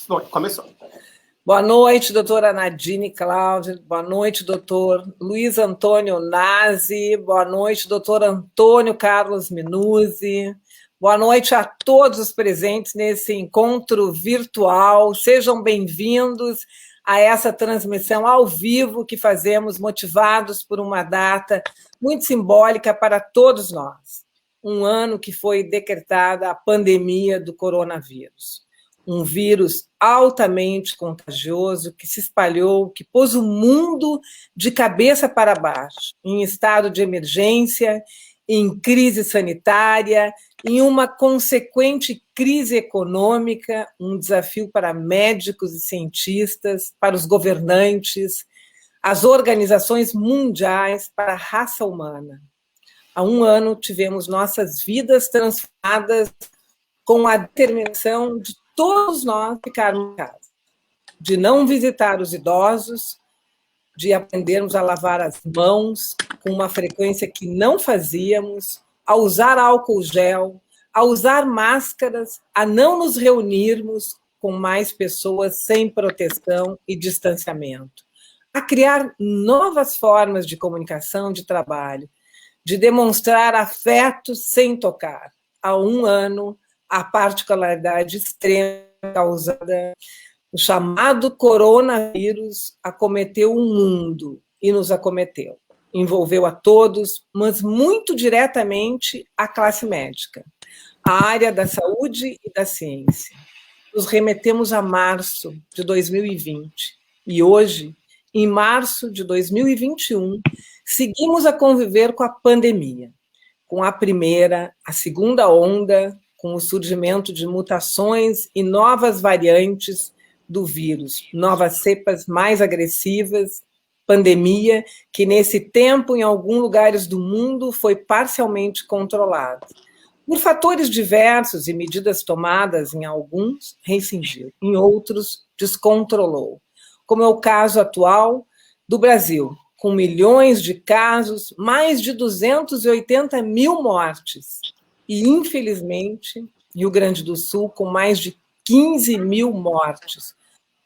Bom, começou. Boa noite, doutora Nadine Cláudia. Boa noite, doutor Luiz Antônio Nazi. Boa noite, doutor Antônio Carlos Minuzzi. Boa noite a todos os presentes nesse encontro virtual. Sejam bem-vindos a essa transmissão ao vivo que fazemos, motivados por uma data muito simbólica para todos nós. Um ano que foi decretada a pandemia do coronavírus. Um vírus altamente contagioso que se espalhou, que pôs o mundo de cabeça para baixo, em estado de emergência, em crise sanitária, em uma consequente crise econômica, um desafio para médicos e cientistas, para os governantes, as organizações mundiais, para a raça humana. Há um ano tivemos nossas vidas transformadas com a determinação de todos nós ficarmos em casa, de não visitar os idosos, de aprendermos a lavar as mãos com uma frequência que não fazíamos, a usar álcool gel, a usar máscaras, a não nos reunirmos com mais pessoas sem proteção e distanciamento, a criar novas formas de comunicação, de trabalho, de demonstrar afeto sem tocar. Há um ano, a particularidade extrema causada, o chamado coronavírus, acometeu o mundo e nos acometeu. Envolveu a todos, mas muito diretamente a classe médica, a área da saúde e da ciência. Nos remetemos a março de 2020 e hoje, em março de 2021, seguimos a conviver com a pandemia, com a primeira, a segunda onda, com o surgimento de mutações e novas variantes do vírus, novas cepas mais agressivas, pandemia que, nesse tempo, em alguns lugares do mundo, foi parcialmente controlada. Por fatores diversos e medidas tomadas em alguns, restringiu, em outros, descontrolou, como é o caso atual do Brasil, com milhões de casos, mais de 280 mil mortes, e, infelizmente, Rio Grande do Sul, com mais de 15 mil mortes.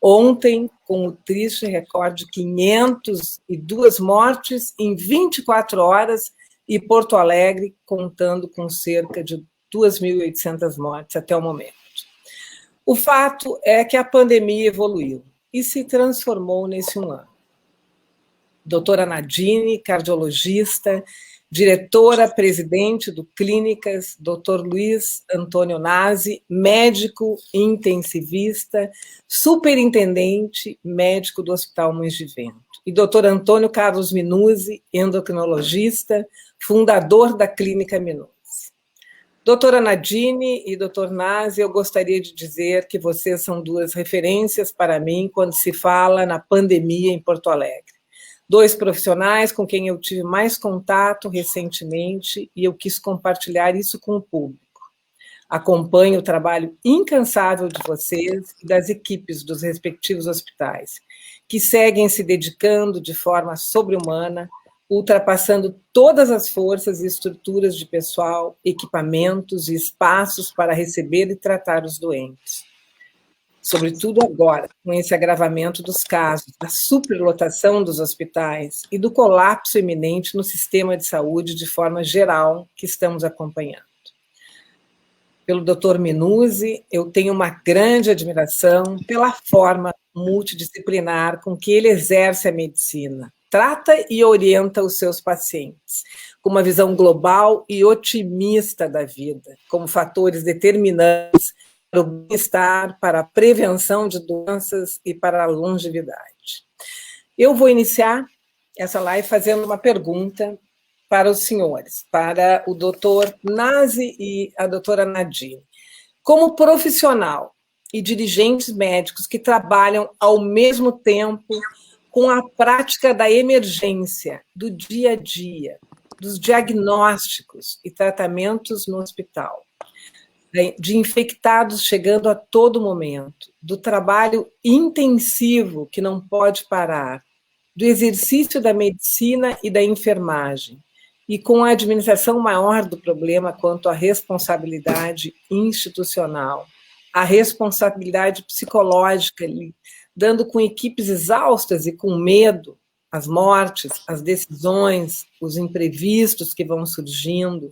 Ontem, com o triste recorde de 502 mortes em 24 horas, e Porto Alegre contando com cerca de 2.800 mortes até o momento. O fato é que a pandemia evoluiu e se transformou nesse um ano. Doutora Nadine, cardiologista, diretora-presidente do Clínicas, Dr. Luiz Antônio Nazi, médico intensivista, superintendente médico do Hospital Moinhos de Vento, e Dr. Antônio Carlos Minuzzi, endocrinologista, fundador da Clínica Minuzzi. Doutora Nadine e Dr. Nazi, eu gostaria de dizer que vocês são duas referências para mim quando se fala na pandemia em Porto Alegre. Dois profissionais com quem eu tive mais contato recentemente e eu quis compartilhar isso com o público. Acompanho o trabalho incansável de vocês e das equipes dos respectivos hospitais, que seguem se dedicando de forma sobre-humana, ultrapassando todas as forças e estruturas de pessoal, equipamentos e espaços para receber e tratar os doentes. Sobretudo agora, com esse agravamento dos casos, da superlotação dos hospitais e do colapso iminente no sistema de saúde de forma geral que estamos acompanhando. Pelo Dr. Minuzzi, eu tenho uma grande admiração pela forma multidisciplinar com que ele exerce a medicina, trata e orienta os seus pacientes, com uma visão global e otimista da vida, como fatores determinantes para o bem-estar, para a prevenção de doenças e para a longevidade. Eu vou iniciar essa live fazendo uma pergunta para os senhores, para o doutor Nazi e a doutora Nadine. Como profissional e dirigentes médicos que trabalham ao mesmo tempo com a prática da emergência, do dia a dia, dos diagnósticos e tratamentos no hospital, de infectados chegando a todo momento, do trabalho intensivo que não pode parar, do exercício da medicina e da enfermagem, e com a administração maior do problema quanto à responsabilidade institucional, a responsabilidade psicológica ali, dando com equipes exaustas e com medo as mortes, as decisões, os imprevistos que vão surgindo,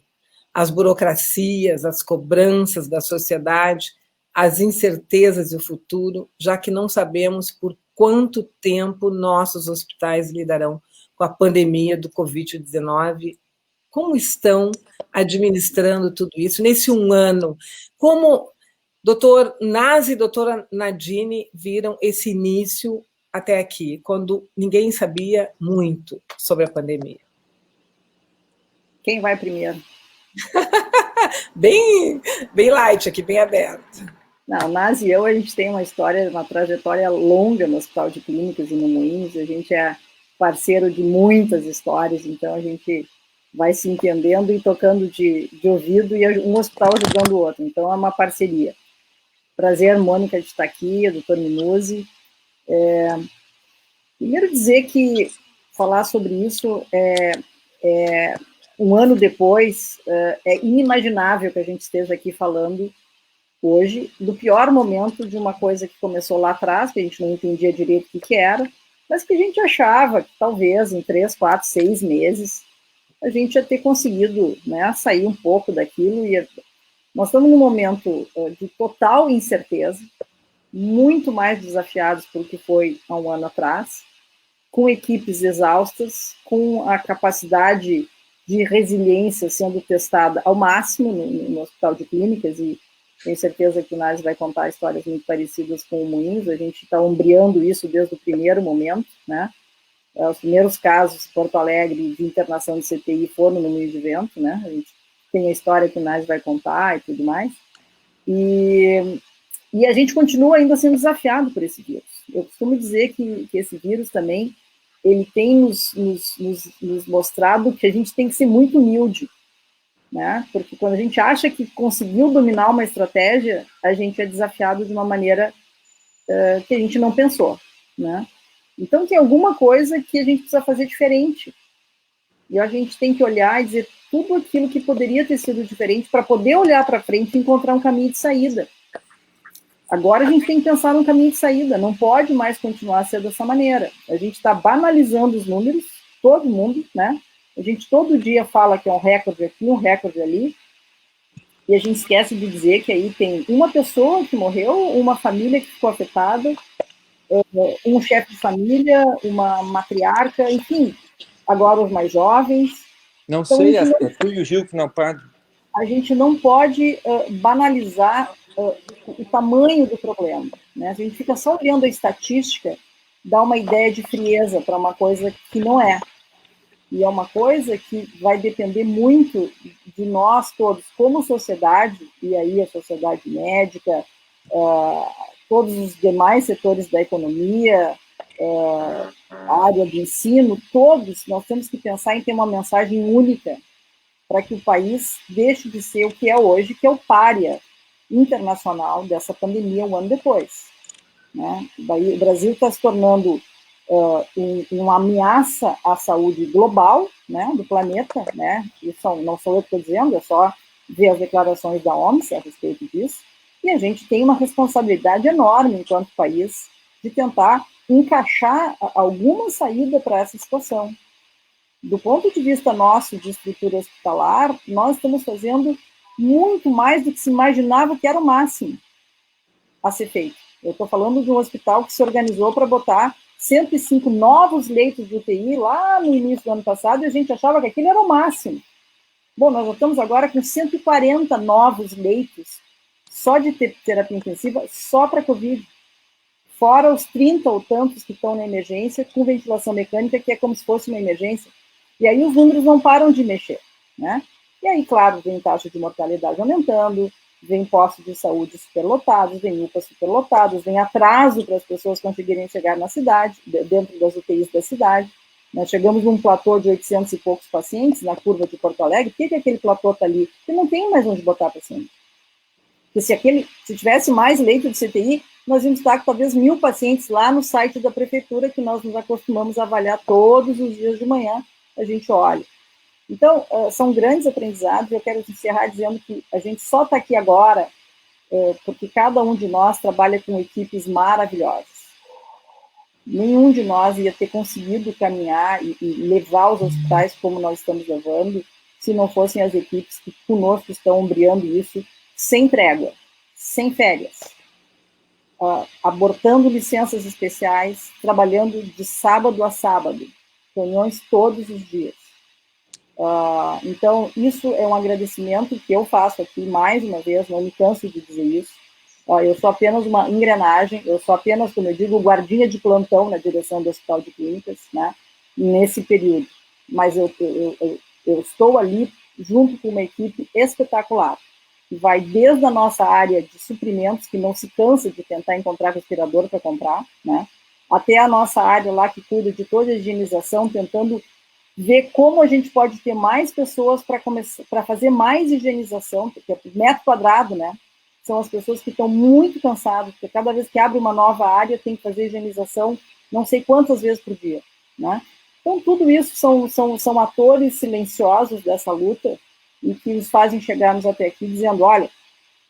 as burocracias, as cobranças da sociedade, as incertezas e o futuro, já que não sabemos por quanto tempo nossos hospitais lidarão com a pandemia do Covid-19. Como estão administrando tudo isso nesse um ano? Como doutor Nazi e doutora Nadine viram esse início até aqui, quando ninguém sabia muito sobre a pandemia? Quem vai primeiro? Bem light aqui, bem aberto. Não, Nazi e eu, a gente tem uma história, uma trajetória longa no Hospital de Clínicas e no Moinhos, a gente é parceiro de muitas histórias, então a gente vai se entendendo e tocando de ouvido, e um hospital ajudando o outro, então é uma parceria. Prazer, Mônica, de estar aqui, doutor Minuzzi. Primeiro dizer que falar sobre isso um ano depois, é inimaginável que a gente esteja aqui falando hoje do pior momento de uma coisa que começou lá atrás, que a gente não entendia direito o que era, mas que a gente achava que talvez em 3, 4, 6 meses a gente ia ter conseguido, né, sair um pouco daquilo. E nós estamos num momento de total incerteza, muito mais desafiados pelo que foi há um ano atrás, com equipes exaustas, com a capacidade de resiliência sendo testada ao máximo no Hospital de Clínicas, e tenho certeza que o Nazi vai contar histórias muito parecidas com o Moinhos. A gente está ombreando isso desde o primeiro momento, né? Os primeiros casos em Porto Alegre de internação de CTI foram no Moinhos de Vento, né? A gente tem a história que o Nazi vai contar e tudo mais. E a gente continua ainda sendo desafiado por esse vírus. Eu costumo dizer que esse vírus também, ele tem nos mostrado que a gente tem que ser muito humilde, né? Porque quando a gente acha que conseguiu dominar uma estratégia, a gente é desafiado de uma maneira que a gente não pensou, né? Então tem alguma coisa que a gente precisa fazer diferente. E a gente tem que olhar e dizer tudo aquilo que poderia ter sido diferente para poder olhar para frente e encontrar um caminho de saída. Agora a gente tem que pensar num caminho de saída, não pode mais continuar a ser dessa maneira. A gente está banalizando os números, todo mundo, né? A gente todo dia fala que é um recorde aqui, um recorde ali, e a gente esquece de dizer que aí tem uma pessoa que morreu, uma família que ficou afetada, um chefe de família, uma matriarca, enfim, agora os mais jovens. Não então, sei, é tu e o Gil que não podem. A gente não pode banalizar o tamanho do problema, né? A gente fica só olhando a estatística, dá uma ideia de frieza para uma coisa que não é. E é uma coisa que vai depender muito de nós todos, como sociedade, e aí a sociedade médica, todos os demais setores da economia, a área de ensino, todos nós temos que pensar em ter uma mensagem única para que o país deixe de ser o que é hoje, que é o pária internacional dessa pandemia um ano depois, né? O Brasil está se tornando uma ameaça à saúde global, né, do planeta, né? Isso não sou eu que estou dizendo, é só ver as declarações da OMS a respeito disso, e a gente tem uma responsabilidade enorme enquanto país de tentar encaixar alguma saída para essa situação. Do ponto de vista nosso de estrutura hospitalar, nós estamos fazendo muito mais do que se imaginava que era o máximo a ser feito. Eu estou falando de um hospital que se organizou para botar 105 novos leitos de UTI lá no início do ano passado, e a gente achava que aquilo era o máximo. Bom, nós já estamos agora com 140 novos leitos só de terapia intensiva, só para Covid. Fora os 30 ou tantos que estão na emergência, com ventilação mecânica, que é como se fosse uma emergência. E aí os números não param de mexer, né? E aí, claro, vem taxa de mortalidade aumentando, vem postos de saúde superlotados, vem UPAs superlotados, vem atraso para as pessoas conseguirem chegar na cidade, dentro das UTIs da cidade. Nós chegamos num platô de 800 e poucos pacientes na curva de Porto Alegre. Por que aquele platô está ali? Porque não tem mais onde botar paciente. Porque se tivesse mais leito de CTI, nós íamos estar com talvez 1.000 pacientes lá no site da prefeitura, que nós nos acostumamos a avaliar todos os dias de manhã, a gente olha. Então, são grandes aprendizados. Eu quero encerrar dizendo que a gente só está aqui agora porque cada um de nós trabalha com equipes maravilhosas. Nenhum de nós ia ter conseguido caminhar e levar os hospitais como nós estamos levando, se não fossem as equipes que conosco estão ombreando isso, sem trégua, sem férias, abortando licenças especiais, trabalhando de sábado a sábado, reuniões todos os dias. Então, isso é um agradecimento que eu faço aqui, mais uma vez, não me canso de dizer isso. Eu sou apenas uma engrenagem, eu sou apenas, como eu digo, guardinha de plantão na direção do Hospital de Clínicas, né, nesse período. Mas eu estou ali junto com uma equipe espetacular, que vai desde a nossa área de suprimentos, que não se cansa de tentar encontrar respirador para comprar, né, até a nossa área lá que cuida de toda a higienização, tentando ver como a gente pode ter mais pessoas para fazer mais higienização, porque é por metro quadrado, né, são as pessoas que estão muito cansadas, porque cada vez que abre uma nova área tem que fazer higienização não sei quantas vezes por dia, né? Então, tudo isso são atores silenciosos dessa luta e que nos fazem chegarmos até aqui dizendo, olha,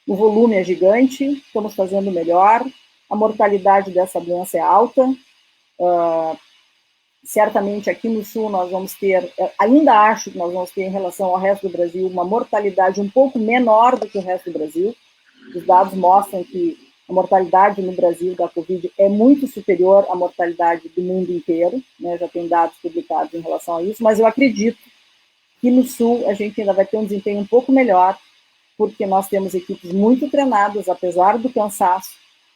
o volume é gigante, estamos fazendo melhor, a mortalidade dessa doença é alta, certamente aqui no Sul nós vamos ter, ainda acho que nós vamos ter em relação ao resto do Brasil, uma mortalidade um pouco menor do que o resto do Brasil. Os dados mostram que a mortalidade no Brasil da Covid é muito superior à mortalidade do mundo inteiro, né? Já tem dados publicados em relação a isso, mas eu acredito que no Sul a gente ainda vai ter um desempenho um pouco melhor, porque nós temos equipes muito treinadas, apesar do cansaço.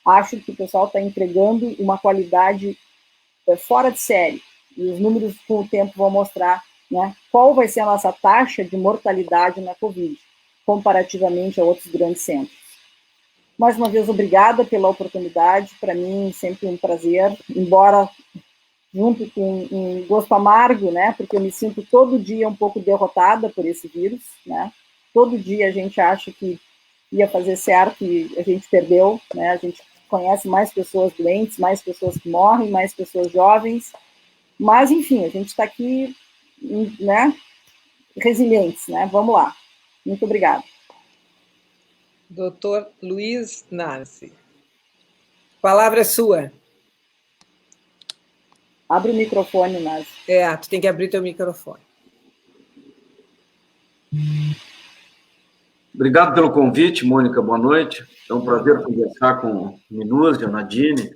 Acho que o pessoal está entregando uma qualidade fora de série, e os números com o tempo vão mostrar, né, qual vai ser a nossa taxa de mortalidade na Covid, comparativamente a outros grandes centros. Mais uma vez, obrigada pela oportunidade, para mim sempre um prazer, embora junto com um gosto amargo, né, porque eu me sinto todo dia um pouco derrotada por esse vírus, né, todo dia a gente acha que ia fazer certo e a gente perdeu, né, a gente conhece mais pessoas doentes, mais pessoas que morrem, mais pessoas jovens, mas enfim, a gente está aqui, né, resilientes, né, vamos lá. Muito obrigada. Doutor Luiz Narzi. A palavra é sua. Abre o microfone, Narzi. Tu tem que abrir teu microfone. Obrigado pelo convite, Mônica, boa noite. É um prazer conversar com Minuzzi, a Nadine,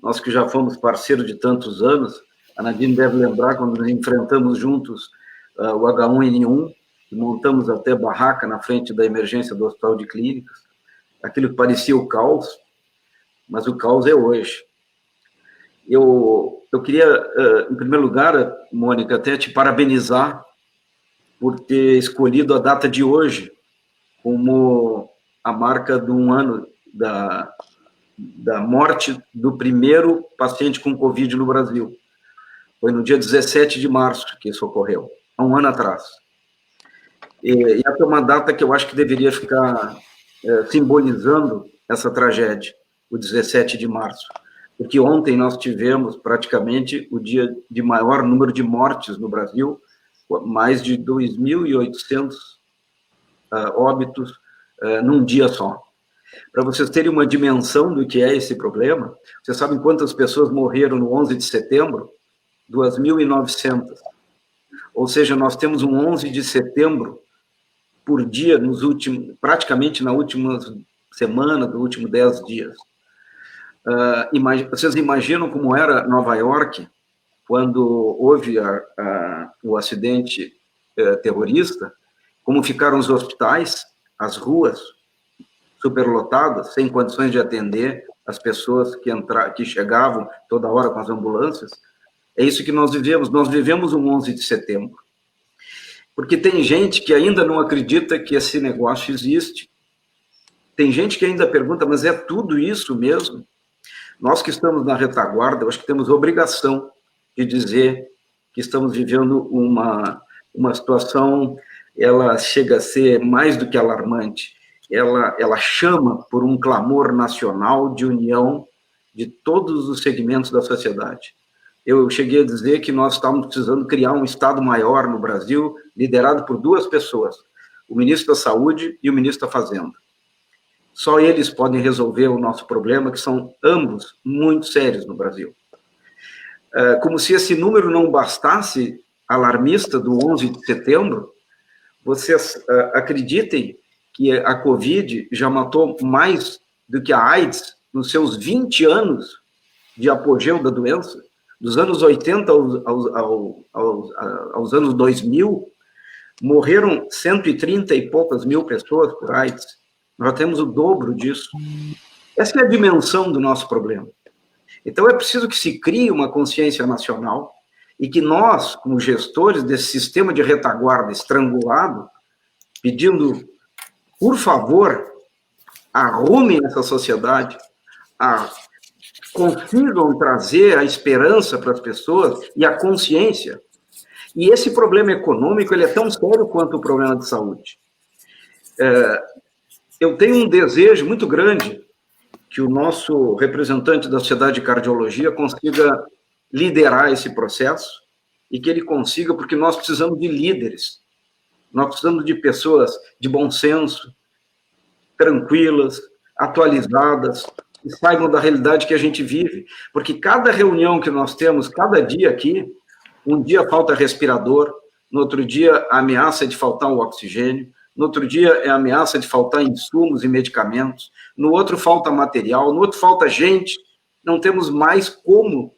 nós que já fomos parceiros de tantos anos. A Nadine deve lembrar quando nos enfrentamos juntos o H1N1, e montamos até barraca na frente da emergência do Hospital de Clínicas. Aquilo que parecia o caos, mas o caos é hoje. Eu queria, em primeiro lugar, Mônica, até te parabenizar por ter escolhido a data de hoje como a marca de um ano da morte do primeiro paciente com Covid no Brasil. Foi no dia 17 de março que isso ocorreu, há um ano atrás. E essa é uma data que eu acho que deveria ficar simbolizando essa tragédia, o 17 de março. Porque ontem nós tivemos praticamente o dia de maior número de mortes no Brasil, mais de 2.800 óbitos num dia só. Para vocês terem uma dimensão do que é esse problema, vocês sabem quantas pessoas morreram no 11 de setembro? 2.900. Ou seja, nós temos um 11 de setembro por dia, praticamente na última semana, dos últimos 10 dias. Vocês imaginam como era Nova York quando houve o acidente terrorista, como ficaram os hospitais, as ruas superlotadas, sem condições de atender as pessoas que chegavam toda hora com as ambulâncias? É isso que nós vivemos um 11 de setembro. Porque tem gente que ainda não acredita que esse negócio existe. Tem gente que ainda pergunta, mas é tudo isso mesmo? Nós que estamos na retaguarda, eu acho que temos obrigação de dizer que estamos vivendo uma situação, ela chega a ser mais do que alarmante. Ela chama por um clamor nacional de união de todos os segmentos da sociedade. Eu cheguei a dizer que nós estávamos precisando criar um Estado maior no Brasil, liderado por duas pessoas, o ministro da Saúde e o ministro da Fazenda. Só eles podem resolver o nosso problema, que são ambos muito sérios no Brasil. Como se esse número não bastasse, alarmista, do 11 de setembro, vocês acreditem que a Covid já matou mais do que a AIDS nos seus 20 anos de apogeu da doença, dos anos 80 aos anos 2000, morreram 130 e poucas mil pessoas por AIDS. Nós temos o dobro disso. Essa é a dimensão do nosso problema. Então, é preciso que se crie uma consciência nacional e que nós, como gestores desse sistema de retaguarda estrangulado, pedindo, por favor, arrumem essa sociedade, consigam trazer a esperança para as pessoas e a consciência. E esse problema econômico ele é tão sério quanto o problema de saúde. Eu tenho um desejo muito grande que o nosso representante da Sociedade de Cardiologia consiga liderar esse processo e que ele consiga, porque nós precisamos de líderes, nós precisamos de pessoas de bom senso, tranquilas, atualizadas, que saibam da realidade que a gente vive, porque cada reunião que nós temos, cada dia aqui, um dia falta respirador, no outro dia a ameaça de faltar o oxigênio, no outro dia é a ameaça de faltar insumos e medicamentos, no outro falta material, no outro falta gente, não temos mais como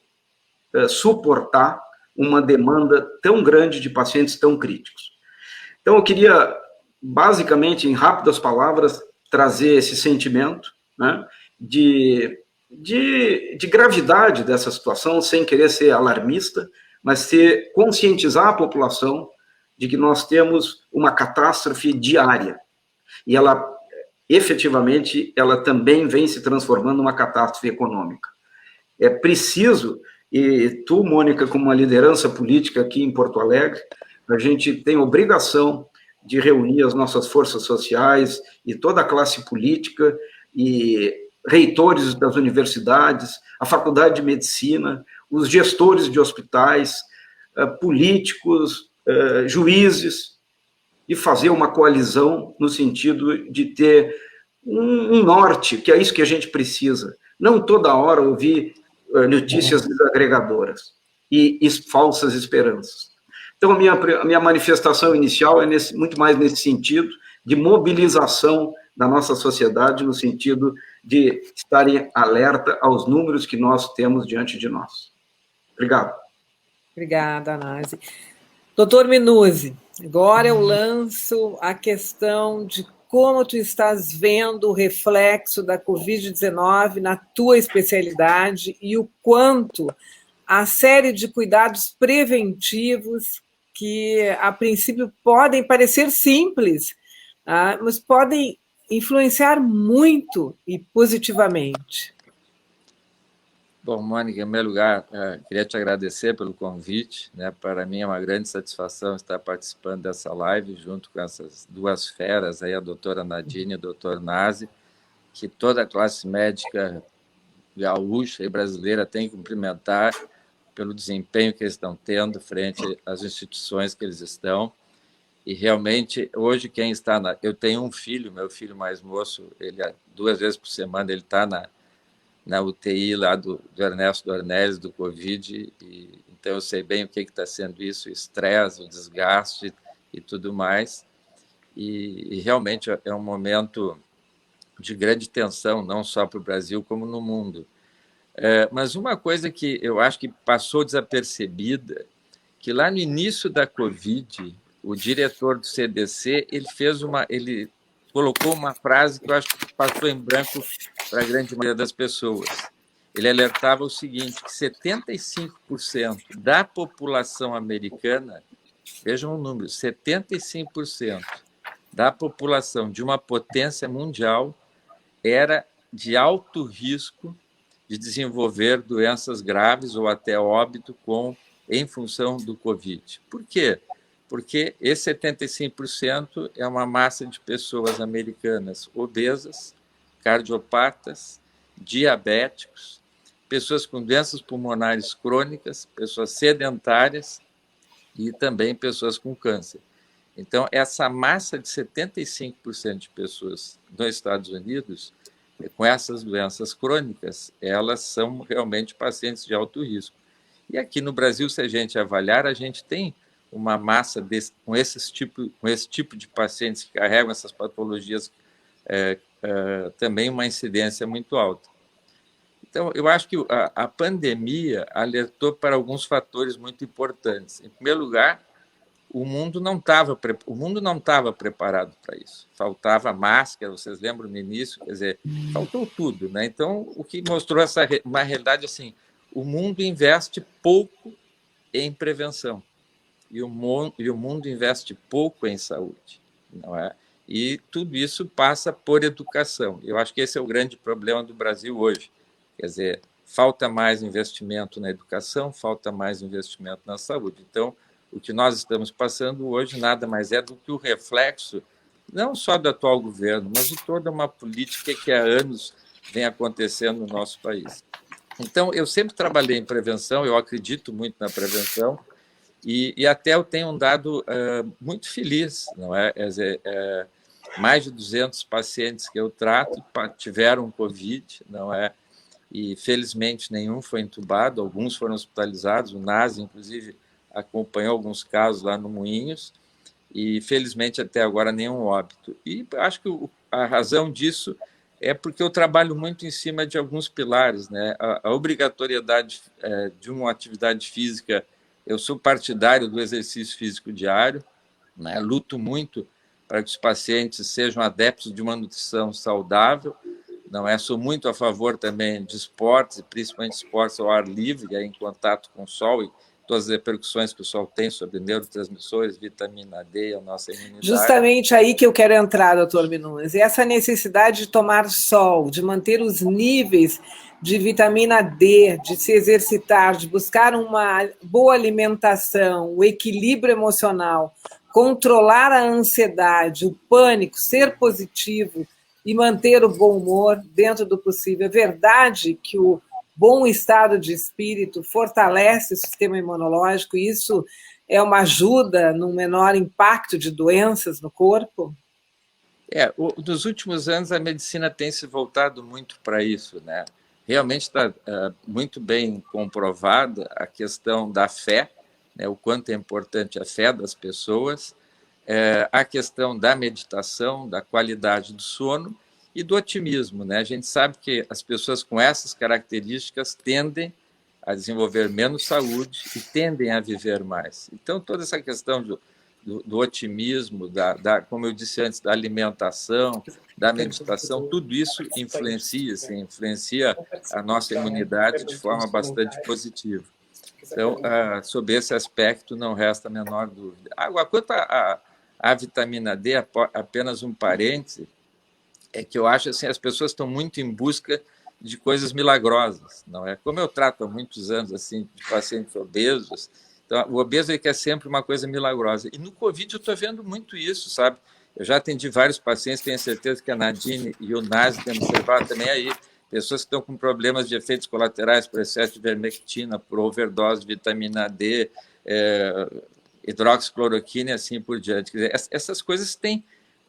suportar uma demanda tão grande de pacientes tão críticos. Então, eu queria, basicamente, em rápidas palavras, trazer esse sentimento, né, de gravidade dessa situação, sem querer ser alarmista, mas conscientizar a população de que nós temos uma catástrofe diária. E ela, efetivamente, ela também vem se transformando numa catástrofe econômica. É preciso, e tu, Mônica, como uma liderança política aqui em Porto Alegre, a gente tem obrigação de reunir as nossas forças sociais e toda a classe política e reitores das universidades, a Faculdade de Medicina, os gestores de hospitais, políticos, juízes, e fazer uma coalizão no sentido de ter um norte, que é isso que a gente precisa. Não toda hora ouvir notícias desagregadoras e falsas esperanças. Então, a minha manifestação inicial é muito mais nesse sentido de mobilização da nossa sociedade, no sentido de estarem alerta aos números que nós temos diante de nós. Obrigado. Obrigada, Nasi. Doutor Minuzzi, agora eu lanço a questão de como tu estás vendo o reflexo da Covid-19 na tua especialidade e o quanto a série de cuidados preventivos que, a princípio, podem parecer simples, mas podem influenciar muito e positivamente. Bom, Mônica, em primeiro lugar, queria te agradecer pelo convite, né? Para mim é uma grande satisfação estar participando dessa live junto com essas duas feras, aí, a doutora Nadine e o doutor Nasi, que toda a classe médica gaúcha e brasileira tem que cumprimentar pelo desempenho que eles estão tendo frente às instituições que eles estão. E realmente, hoje, quem está eu tenho um filho, meu filho mais moço, ele 2 vezes por semana ele está na UTI lá do Ernesto Dornelles, do Covid, então eu sei bem o que está sendo isso, o estresse, o desgaste e tudo mais, e realmente é um momento de grande tensão, não só para o Brasil, como no mundo. Mas uma coisa que eu acho que passou desapercebida, que lá no início da Covid, o diretor do CDC, ele colocou uma frase que eu acho que passou em branco para a grande maioria das pessoas. Ele alertava o seguinte, que 75% da população americana, vejam o número, 75% da população de uma potência mundial era de alto risco de desenvolver doenças graves ou até óbito em função do Covid. Por quê? Porque esse 75% é uma massa de pessoas americanas obesas, cardiopatas, diabéticos, pessoas com doenças pulmonares crônicas, pessoas sedentárias e também pessoas com câncer. Então, essa massa de 75% de pessoas nos Estados Unidos, com essas doenças crônicas, elas são realmente pacientes de alto risco. E aqui no Brasil, se a gente avaliar, a gente tem uma massa com esse tipo de pacientes que carregam essas patologias, também uma incidência muito alta. Então, eu acho que a pandemia alertou para alguns fatores muito importantes. Em primeiro lugar, o mundo não estava preparado para isso. Faltava máscara, vocês lembram no início? Quer dizer, faltou tudo, né? Então, o que mostrou uma realidade assim, o mundo investe pouco em prevenção e o mundo investe pouco em saúde, não é? E tudo isso passa por educação. Eu acho que esse é o grande problema do Brasil hoje. Quer dizer, falta mais investimento na educação, falta mais investimento na saúde. Então, o que nós estamos passando hoje nada mais é do que o reflexo, não só do atual governo, mas de toda uma política que há anos vem acontecendo no nosso país. Então, eu sempre trabalhei em prevenção, eu acredito muito na prevenção, e até eu tenho um dado muito feliz, não é? Mais de 200 pacientes que eu trato tiveram Covid, não é? E, felizmente, nenhum foi entubado, alguns foram hospitalizados, o NAS, inclusive, acompanhou alguns casos lá no Moinhos, e, felizmente, até agora, nenhum óbito. E acho que a razão disso é porque eu trabalho muito em cima de alguns pilares, né? A obrigatoriedade de uma atividade física, eu sou partidário do exercício físico diário, né? Luto muito para que os pacientes sejam adeptos de uma nutrição saudável, não é? Sou muito a favor também de esportes, principalmente esportes ao ar livre, em contato com o sol e todas as repercussões que o sol tem sobre neurotransmissores, vitamina D e a nossa imunidade. Justamente aí que eu quero entrar, doutor Minuzzi, essa necessidade de tomar sol, de manter os níveis de vitamina D, de se exercitar, de buscar uma boa alimentação, o equilíbrio emocional, controlar a ansiedade, o pânico, ser positivo e manter o bom humor dentro do possível. É verdade que o bom estado de espírito fortalece o sistema imunológico e isso é uma ajuda num menor impacto de doenças no corpo? Nos últimos anos a medicina tem se voltado muito para isso, né? Realmente está muito bem comprovada a questão da fé, né? O quanto é importante a fé das pessoas, a questão da meditação, da qualidade do sono e do otimismo, né? A gente sabe que as pessoas com essas características tendem a desenvolver menos saúde e tendem a viver mais. Então, toda essa questão do otimismo, como eu disse antes, da alimentação, da meditação, tudo isso influencia a nossa imunidade de forma bastante positiva. Então, sobre esse aspecto, não resta a menor dúvida. Agora, quanto à vitamina D, apenas um parêntese, é que eu acho assim, as pessoas estão muito em busca de coisas milagrosas, não é? Como eu trato há muitos anos assim de pacientes obesos, então o obeso ele quer sempre uma coisa milagrosa. E no Covid eu estou vendo muito isso, sabe? Eu já atendi vários pacientes, tenho certeza que a Nadine e o Nazi têm observado também aí, pessoas que estão com problemas de efeitos colaterais por excesso de ivermectina, por overdose de vitamina D, hidroxicloroquina e assim por diante. Quer dizer, essas coisas têm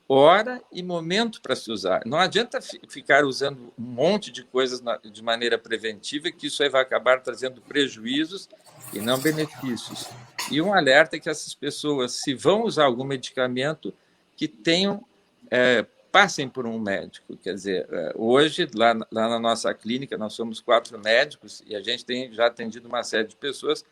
hora e momento para se usar. Não adianta ficar usando um monte de coisas de maneira preventiva, que isso aí vai acabar trazendo prejuízos e não benefícios. E um alerta é que essas pessoas, se vão usar algum medicamento, que passem por um médico. Quer dizer, hoje, lá na nossa clínica, nós somos 4 médicos e a gente tem já atendido uma série de pessoas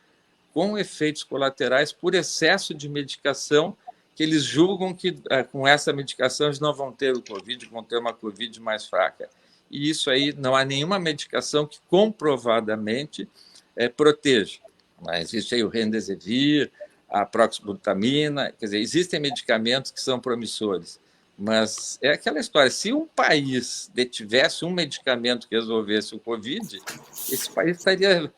com efeitos colaterais por excesso de medicação, que eles julgam que com essa medicação eles não vão ter o Covid, vão ter uma Covid mais fraca. E isso aí, não há nenhuma medicação que comprovadamente proteja. Mas existe aí o Remdesivir, a proxabutamina, quer dizer, existem medicamentos que são promissores, mas é aquela história, se um país detivesse um medicamento que resolvesse o Covid, esse país estaria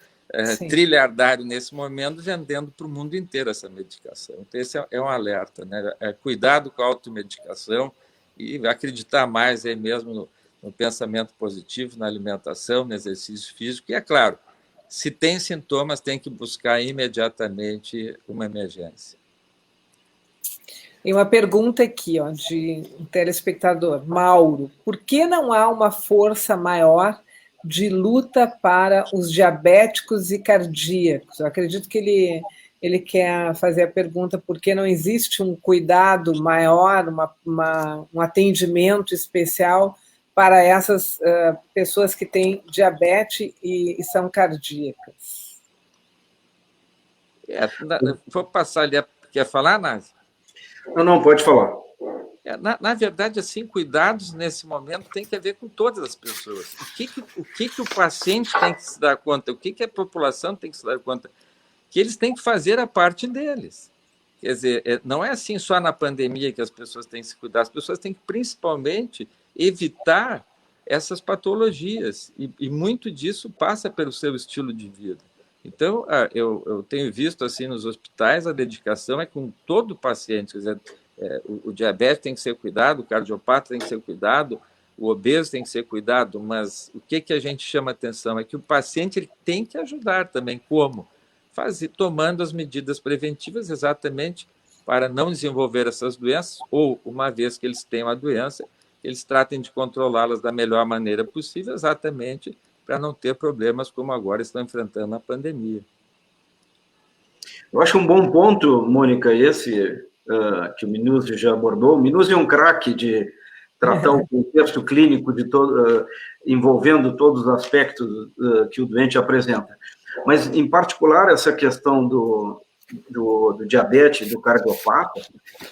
trilhardário nesse momento, vendendo para o mundo inteiro essa medicação. Então, esse é um alerta, né? Cuidado com a automedicação e acreditar mais aí mesmo no pensamento positivo, na alimentação, no exercício físico. E, é claro, se tem sintomas, tem que buscar imediatamente uma emergência. Tem uma pergunta aqui, ó, de um telespectador, Mauro. Por que não há uma força maior de luta para os diabéticos e cardíacos? Eu acredito que ele quer fazer a pergunta por que não existe um cuidado maior, um atendimento especial para essas pessoas que têm diabetes e são cardíacas. Vou passar ali. Quer falar, Nazi? Não, pode falar. Na verdade, assim, cuidados nesse momento tem que ver com todas as pessoas. O que o paciente tem que se dar conta? O que a população tem que se dar conta? Que eles têm que fazer a parte deles. Quer dizer, não é assim só na pandemia que as pessoas têm que se cuidar, as pessoas têm que principalmente evitar essas patologias, e muito disso passa pelo seu estilo de vida. Então, eu tenho visto assim nos hospitais, a dedicação é com todo paciente, quer dizer, o diabetes tem que ser cuidado, o cardiopata tem que ser cuidado, o obeso tem que ser cuidado, mas o que a gente chama atenção é que o paciente ele tem que ajudar também. Como? Tomando as medidas preventivas exatamente para não desenvolver essas doenças, ou, uma vez que eles tenham a doença, eles tratem de controlá-las da melhor maneira possível, exatamente para não ter problemas como agora estão enfrentando a pandemia. Eu acho um bom ponto, Mônica, esse que o Minuzzi já abordou. O Minuzzi é um craque de tratar o contexto clínico de envolvendo todos os aspectos que o doente apresenta. Mas, em particular, essa questão do diabetes, do cardiopata,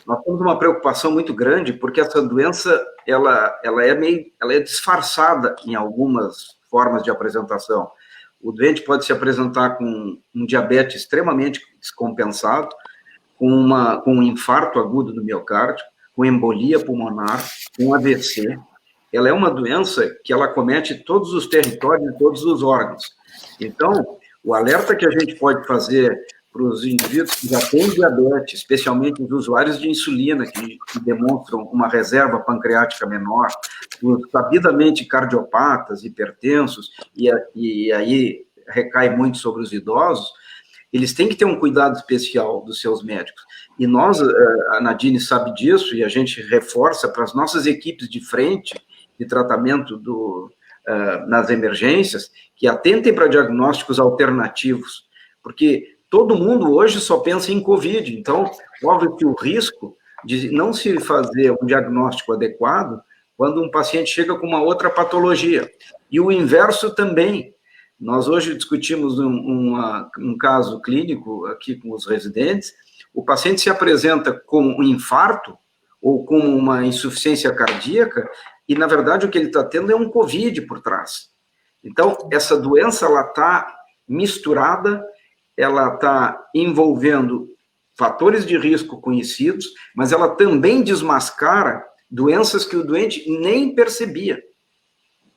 nós temos uma preocupação muito grande, porque essa doença ela é disfarçada em algumas formas de apresentação. O doente pode se apresentar com um diabetes extremamente descompensado, com um infarto agudo do miocárdio, com embolia pulmonar, com AVC. Ela é uma doença que ela comete todos os territórios e todos os órgãos. Então, o alerta que a gente pode fazer para os indivíduos que já têm diabetes, especialmente os usuários de insulina, que demonstram uma reserva pancreática menor, os sabidamente cardiopatas, hipertensos, e aí recai muito sobre os idosos, eles têm que ter um cuidado especial dos seus médicos. E nós, a Nadine sabe disso, e a gente reforça para as nossas equipes de frente de tratamento nas emergências, que atentem para diagnósticos alternativos, porque todo mundo hoje só pensa em Covid, então, óbvio que o risco de não se fazer um diagnóstico adequado quando um paciente chega com uma outra patologia. E o inverso também. Nós hoje discutimos um caso clínico aqui com os residentes, o paciente se apresenta com um infarto ou com uma insuficiência cardíaca, e, na verdade, o que ele está tendo é um Covid por trás. Então, essa doença, ela está misturada, ela está envolvendo fatores de risco conhecidos, mas ela também desmascara doenças que o doente nem percebia,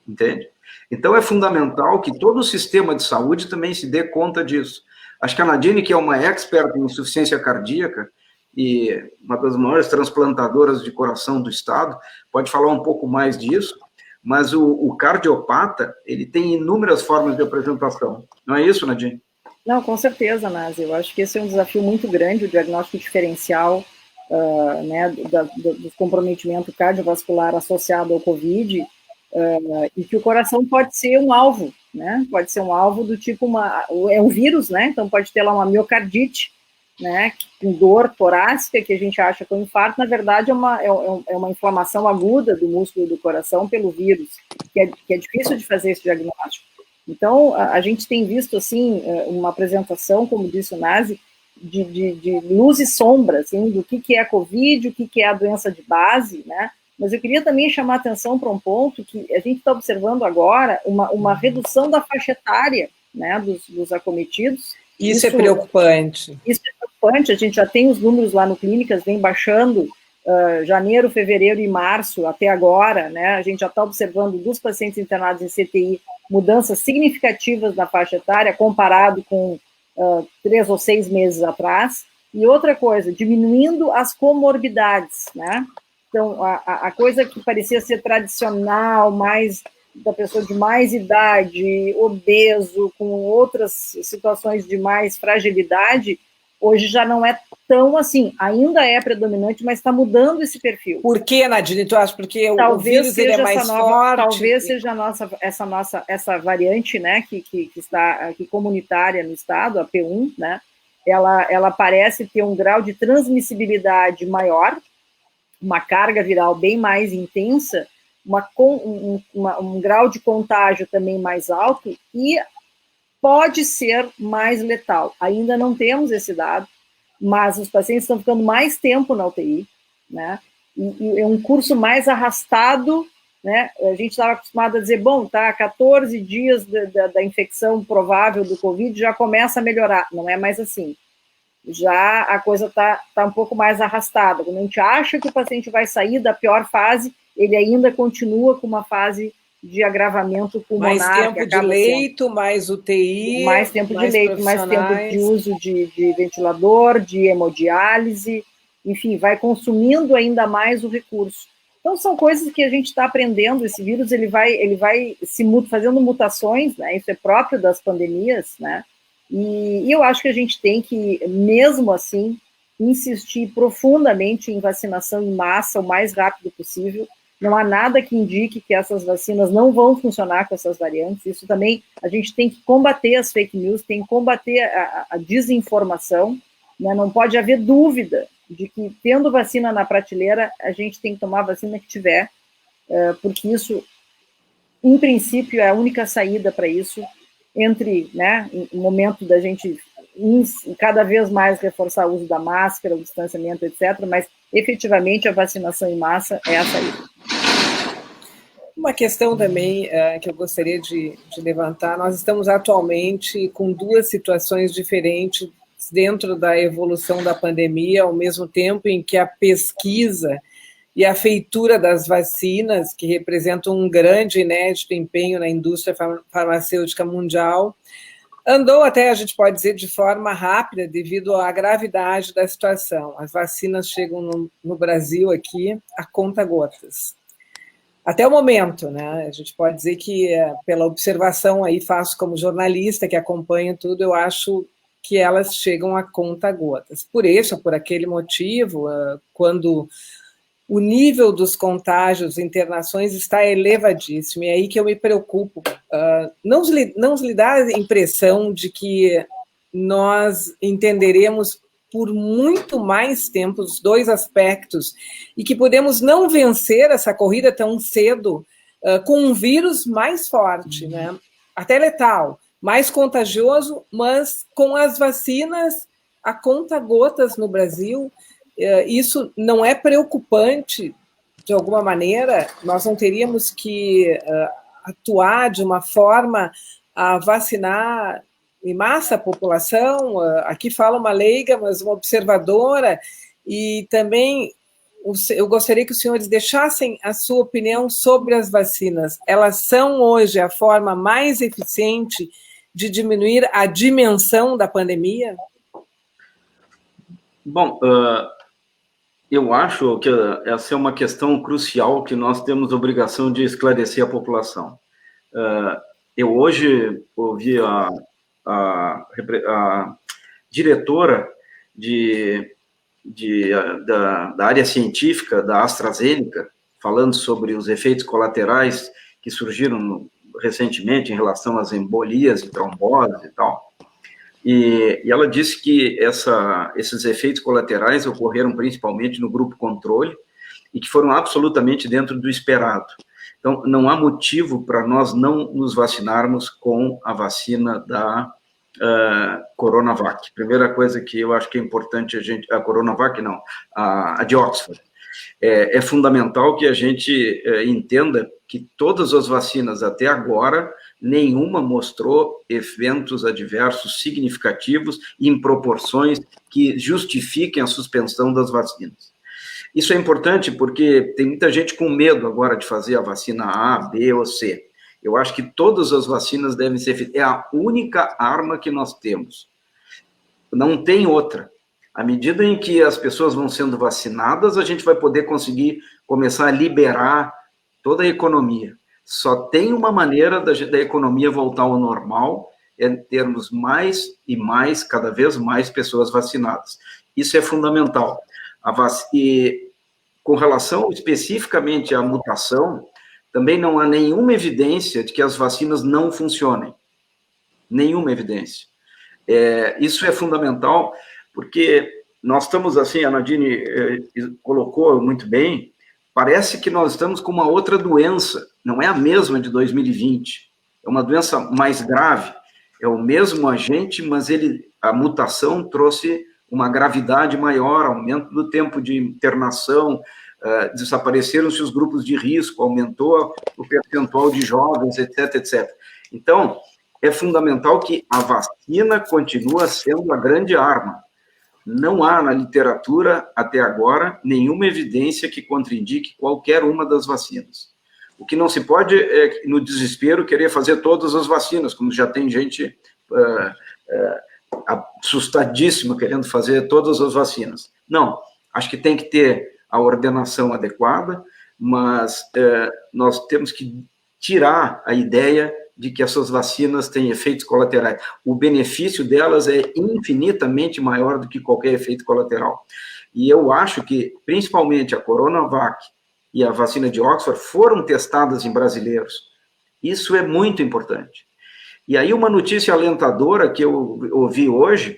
entende? Então, é fundamental que todo o sistema de saúde também se dê conta disso. Acho que a Nadine, que é uma expert em insuficiência cardíaca e uma das maiores transplantadoras de coração do estado, pode falar um pouco mais disso, mas o cardiopata, ele tem inúmeras formas de apresentação. Não é isso, Nadine? Não, com certeza, Nazi. Eu acho que esse é um desafio muito grande, o diagnóstico diferencial, né, do comprometimento cardiovascular associado ao COVID, e que o coração pode ser um alvo, né? Pode ser um alvo do tipo é um vírus, né? Então pode ter lá uma miocardite, né? Com dor torácica que a gente acha que é um infarto, na verdade é uma inflamação aguda do músculo do coração pelo vírus, que é difícil de fazer esse diagnóstico. Então a gente tem visto assim uma apresentação, como disse o Nazi, de luz e sombra, assim, do que é a COVID, o que é a doença de base, né? Mas eu queria também chamar a atenção para um ponto que a gente está observando agora, uma redução da faixa etária, né, dos acometidos. Isso é preocupante. Isso é preocupante, a gente já tem os números lá no Clínicas, vem baixando, janeiro, fevereiro e março até agora, né, a gente já está observando dos pacientes internados em CTI mudanças significativas na faixa etária, comparado com 3 ou 6 meses atrás. E outra coisa, diminuindo as comorbidades, né? Então, a coisa que parecia ser tradicional, mais da pessoa de mais idade, obeso, com outras situações de mais fragilidade, Hoje já não é tão assim, ainda é predominante, mas está mudando esse perfil. Por que, Nadine, tu acha? Porque talvez o vírus ele é mais forte? Talvez seja essa variante, né, que está aqui comunitária no estado, a P1, né, ela parece ter um grau de transmissibilidade maior, uma carga viral bem mais intensa, um grau de contágio também mais alto e pode ser mais letal. Ainda não temos esse dado, mas os pacientes estão ficando mais tempo na UTI, né? E é um curso mais arrastado, né? A gente estava acostumado a dizer, bom, tá, 14 dias da infecção provável do Covid já começa a melhorar. Não é mais assim. Já a coisa tá um pouco mais arrastada. Quando a gente acha que o paciente vai sair da pior fase, ele ainda continua com uma fase de agravamento pulmonar. Mais tempo de leito, mais UTI, mais tempo de leito, mais tempo de uso de ventilador, de hemodiálise, enfim, vai consumindo ainda mais o recurso. Então, são coisas que a gente está aprendendo. Esse vírus ele vai fazendo mutações, né? Isso é próprio das pandemias, né? E eu acho que a gente tem que, mesmo assim, insistir profundamente em vacinação em massa o mais rápido possível. Não há nada que indique que essas vacinas não vão funcionar com essas variantes. Isso também, a gente tem que combater as fake news, tem que combater a desinformação, né? Não pode haver dúvida de que, tendo vacina na prateleira, a gente tem que tomar a vacina que tiver, porque isso, em princípio, é a única saída para isso, entre, né, o momento da gente cada vez mais reforçar o uso da máscara, o distanciamento, etc., mas, efetivamente, a vacinação em massa é a saída. Uma questão também que eu gostaria de levantar, nós estamos atualmente com duas situações diferentes dentro da evolução da pandemia, ao mesmo tempo em que a pesquisa e a feitura das vacinas, que representam um grande e inédito empenho na indústria farmacêutica mundial, andou até, a gente pode dizer, de forma rápida devido à gravidade da situação. As vacinas chegam no Brasil aqui a conta-gotas. Até o momento, né? A gente pode dizer que, pela observação aí, faço como jornalista que acompanha tudo, eu acho que elas chegam a conta-gotas. Por isso, por aquele motivo, quando o nível dos contágios, internações está elevadíssimo, e é aí que eu me preocupo. Não lhe dá a impressão de que nós entenderemos por muito mais tempo os dois aspectos e que podemos não vencer essa corrida tão cedo com um vírus mais forte, né? Até letal, mais contagioso, mas com as vacinas a conta-gotas no Brasil. Isso não é preocupante de alguma maneira? Nós não teríamos que atuar de uma forma a vacinar em massa a população? Aqui fala uma leiga, mas uma observadora, e também eu gostaria que os senhores deixassem a sua opinião sobre as vacinas. Elas são hoje a forma mais eficiente de diminuir a dimensão da pandemia? Bom, eu acho que essa é uma questão crucial que nós temos a obrigação de esclarecer à população. Eu hoje ouvi a diretora da área científica da AstraZeneca falando sobre os efeitos colaterais que surgiram recentemente em relação às embolias e tromboses e tal. E ela disse que esses efeitos colaterais ocorreram principalmente no grupo controle e que foram absolutamente dentro do esperado. Então, não há motivo para nós não nos vacinarmos com a vacina da Coronavac. Primeira coisa que eu acho que é importante a Coronavac não, a de Oxford. É fundamental que a gente entenda que todas as vacinas até agora, nenhuma mostrou eventos adversos significativos em proporções que justifiquem a suspensão das vacinas. Isso é importante porque tem muita gente com medo agora de fazer a vacina A, B ou C. Eu acho que todas as vacinas devem ser feitas. É a única arma que nós temos. Não tem outra. À medida em que as pessoas vão sendo vacinadas, a gente vai poder conseguir começar a liberar toda a economia. Só tem uma maneira da economia voltar ao normal, é termos mais e mais, cada vez mais pessoas vacinadas. Isso é fundamental. E com relação especificamente à mutação, também não há nenhuma evidência de que as vacinas não funcionem. Nenhuma evidência. Isso é fundamental, porque nós estamos assim, a Nadine colocou muito bem, parece que nós estamos com uma outra doença, não é a mesma de 2020, é uma doença mais grave, é o mesmo agente, mas a mutação trouxe uma gravidade maior, aumento do tempo de internação, desapareceram-se os grupos de risco, aumentou o percentual de jovens, etc, etc. Então, é fundamental que a vacina continue sendo a grande arma. Não há na literatura, até agora, nenhuma evidência que contraindique qualquer uma das vacinas. O que não se pode é, no desespero, querer fazer todas as vacinas, como já tem gente assustadíssima querendo fazer todas as vacinas. Não, acho que tem que ter a ordenação adequada, mas nós temos que tirar a ideia de que essas vacinas têm efeitos colaterais. O benefício delas é infinitamente maior do que qualquer efeito colateral. E eu acho que, principalmente, a Coronavac e a vacina de Oxford foram testadas em brasileiros. Isso é muito importante. E aí uma notícia alentadora que eu ouvi hoje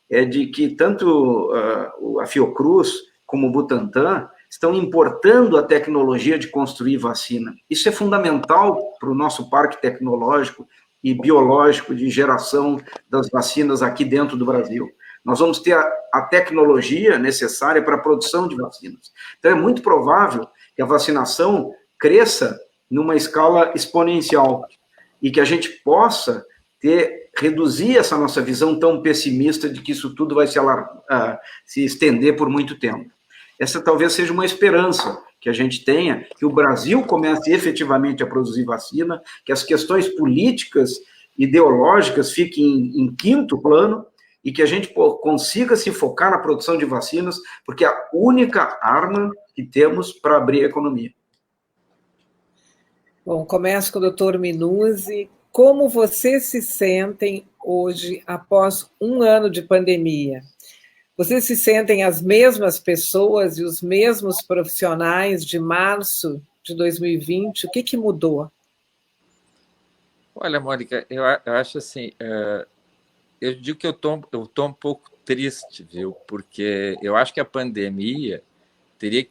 é de que tanto a Fiocruz como o Butantan estão importando a tecnologia de construir vacina. Isso é fundamental para o nosso parque tecnológico e biológico de geração das vacinas aqui dentro do Brasil. Nós vamos ter a tecnologia necessária para a produção de vacinas. Então, é muito provável que a vacinação cresça numa escala exponencial e que a gente possa reduzir essa nossa visão tão pessimista de que isso tudo vai se estender por muito tempo. Essa talvez seja uma esperança que a gente tenha, que o Brasil comece efetivamente a produzir vacina, que as questões políticas, ideológicas fiquem em quinto plano e que a gente consiga se focar na produção de vacinas, porque é a única arma que temos para abrir a economia. Bom, começo com o doutor Minuzzi. Como vocês se sentem hoje, após um ano de pandemia? Vocês se sentem as mesmas pessoas e os mesmos profissionais de março de 2020? O que mudou? Olha, Mônica, eu acho assim, eu digo que eu tô um pouco triste, viu? Porque eu acho que a pandemia teria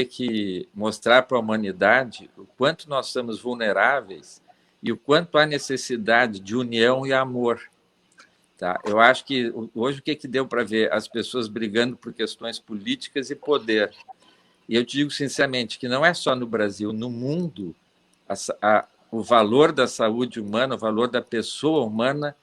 que mostrar para a humanidade o quanto nós somos vulneráveis e o quanto há necessidade de união e amor. Tá? Eu acho que hoje o que deu para ver? As pessoas brigando por questões políticas e poder. E eu te digo sinceramente que não é só no Brasil, no mundo, o valor da saúde humana, o valor da pessoa humana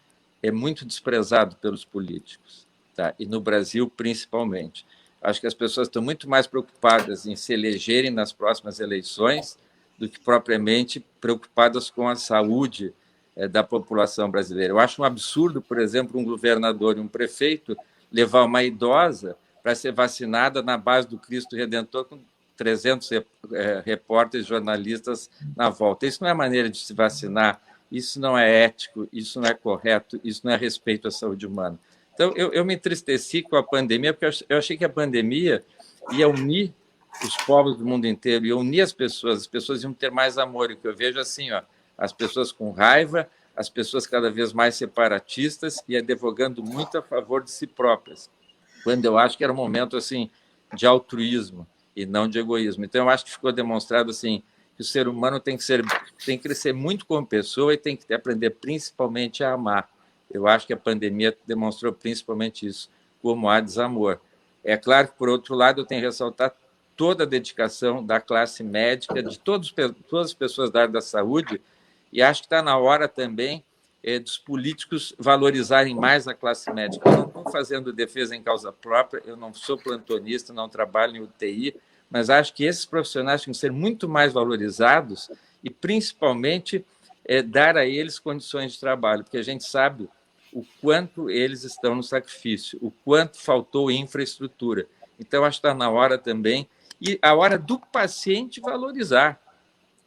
é muito desprezado pelos políticos. Tá? E no Brasil, principalmente. Acho que as pessoas estão muito mais preocupadas em se elegerem nas próximas eleições do que propriamente preocupadas com a saúde da população brasileira. Eu acho um absurdo, por exemplo, um governador e um prefeito levar uma idosa para ser vacinada na base do Cristo Redentor com 300 repórteres, jornalistas na volta. Isso não é maneira de se vacinar, isso não é ético, isso não é correto, isso não é respeito à saúde humana. Então, eu me entristeci com a pandemia, porque eu achei que a pandemia ia unir os povos do mundo inteiro, ia unir as pessoas iam ter mais amor. E o que eu vejo assim, as pessoas com raiva, as pessoas cada vez mais separatistas e advogando muito a favor de si próprias, quando eu acho que era um momento assim, de altruísmo e não de egoísmo. Então, eu acho que ficou demonstrado assim, que o ser humano tem que crescer muito como pessoa e tem que aprender principalmente a amar. Eu acho que a pandemia demonstrou principalmente isso, como há desamor. É claro que, por outro lado, eu tenho que ressaltar toda a dedicação da classe médica, de todas as pessoas da área da saúde, e acho que está na hora também dos políticos valorizarem mais a classe médica. Eu não estou fazendo defesa em causa própria, eu não sou plantonista, não trabalho em UTI, mas acho que esses profissionais têm que ser muito mais valorizados e, principalmente, dar a eles condições de trabalho, porque a gente sabe o quanto eles estão no sacrifício, o quanto faltou infraestrutura. Então, acho que está na hora também, e a hora do paciente valorizar,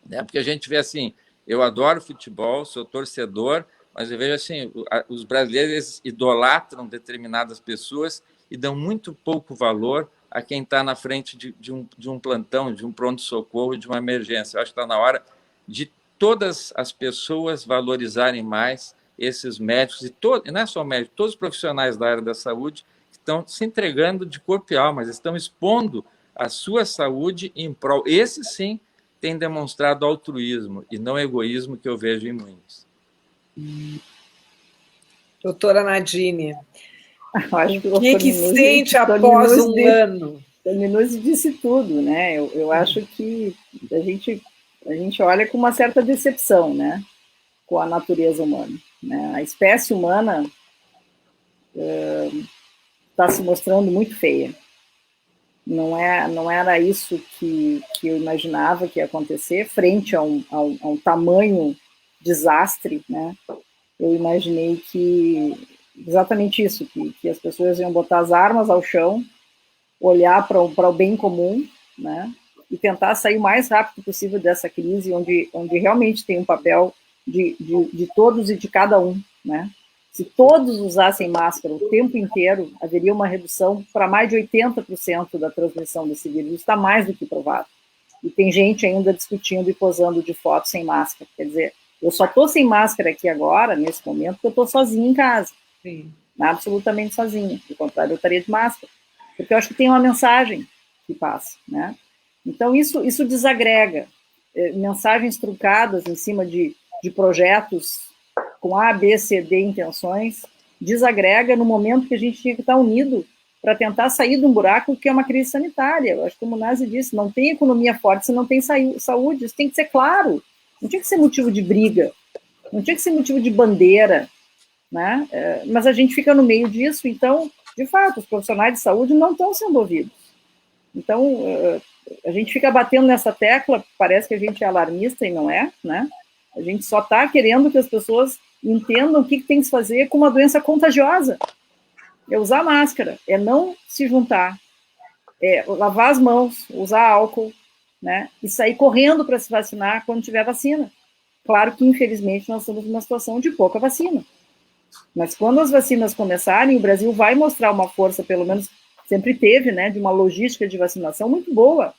né? Porque a gente vê assim, eu adoro futebol, sou torcedor, mas eu vejo assim, os brasileiros idolatram determinadas pessoas e dão muito pouco valor a quem está na frente de um plantão, de um pronto-socorro, de uma emergência. Eu acho que está na hora de todas as pessoas valorizarem mais esses médicos, e não é só médicos, todos os profissionais da área da saúde que estão se entregando de corpo e alma, mas estão expondo a sua saúde em prol. Esses, sim, têm demonstrado altruísmo e não egoísmo, que eu vejo em muitos. Doutora Nadine, Acho que o que sente após um ano? O Minuzzi disse tudo, né? Eu acho que a gente olha com uma certa decepção, né? Com a natureza humana, né? A espécie humana está se mostrando muito feia. Não era isso que eu imaginava que ia acontecer frente a um tamanho desastre, né? Eu imaginei que exatamente isso, que as pessoas iam botar as armas ao chão, olhar para o bem comum, né? E tentar sair o mais rápido possível dessa crise, onde realmente tem um papel de todos e de cada um, né? Se todos usassem máscara o tempo inteiro, haveria uma redução para mais de 80% da transmissão desse vírus. Isso está mais do que provado. E tem gente ainda discutindo e posando de foto sem máscara. Quer dizer, eu só estou sem máscara aqui agora, nesse momento, porque eu estou sozinha em casa. Sim. Absolutamente sozinha. Do contrário, eu estaria de máscara. Porque eu acho que tem uma mensagem que passa, né? Então, isso desagrega. Mensagens truncadas em cima de projetos com A, B, C, D intenções, desagrega no momento que a gente tinha que estar unido para tentar sair de um buraco que é uma crise sanitária. Eu acho que, como o Nazi disse, não tem economia forte se não tem saúde. Isso tem que ser claro. Não tinha que ser motivo de briga, não tinha que ser motivo de bandeira, né? Mas a gente fica no meio disso, então, de fato, os profissionais de saúde não estão sendo ouvidos. Então, a gente fica batendo nessa tecla, parece que a gente é alarmista e não é, né? A gente só está querendo que as pessoas entendam o que tem que se fazer com uma doença contagiosa. É usar máscara, é não se juntar, é lavar as mãos, usar álcool, né? E sair correndo para se vacinar quando tiver vacina. Claro que, infelizmente, nós estamos numa situação de pouca vacina. Mas quando as vacinas começarem, o Brasil vai mostrar uma força, pelo menos sempre teve, né, de uma logística de vacinação muito boa,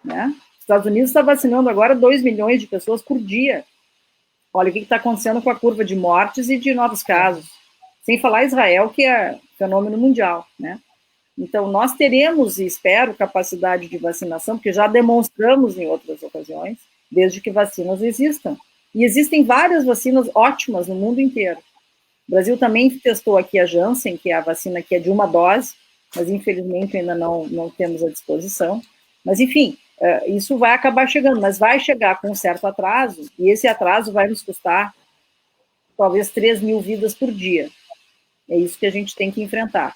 né? Os Estados Unidos está vacinando agora 2 milhões de pessoas por dia. Olha o que está acontecendo com a curva de mortes e de novos casos. Sem falar Israel, que é fenômeno mundial, né? Então, nós teremos, e espero, capacidade de vacinação, porque já demonstramos em outras ocasiões, desde que vacinas existam. E existem várias vacinas ótimas no mundo inteiro. O Brasil também testou aqui a Janssen, que é a vacina que é de uma dose, mas infelizmente ainda não temos à disposição. Mas, enfim, isso vai acabar chegando, mas vai chegar com um certo atraso, e esse atraso vai nos custar talvez 3 mil vidas por dia. É isso que a gente tem que enfrentar.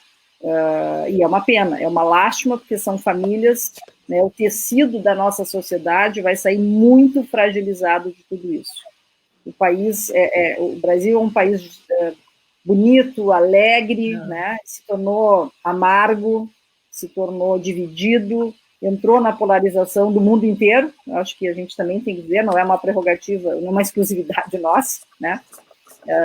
E é uma pena, é uma lástima, porque são famílias, né, o tecido da nossa sociedade vai sair muito fragilizado de tudo isso. O Brasil é um país bonito, alegre, né, se tornou amargo, se tornou dividido, entrou na polarização do mundo inteiro. Eu acho que a gente também tem que dizer, não é uma prerrogativa, não é uma exclusividade nossa, né?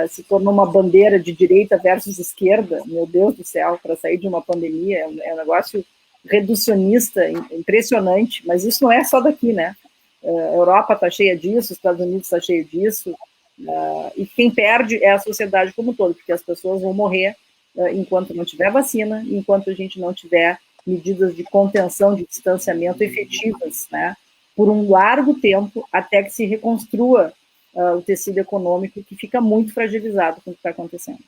Se tornou uma bandeira de direita versus esquerda, meu Deus do céu, para sair de uma pandemia, é um negócio reducionista, impressionante, mas isso não é só daqui, né? A Europa está cheia disso, os Estados Unidos está cheio disso, e quem perde é a sociedade como um todo, porque as pessoas vão morrer enquanto não tiver vacina, enquanto a gente não tiver medidas de contenção, de distanciamento efetivas, né? Por um largo tempo, até que se reconstrua o tecido econômico, que fica muito fragilizado com o que está acontecendo.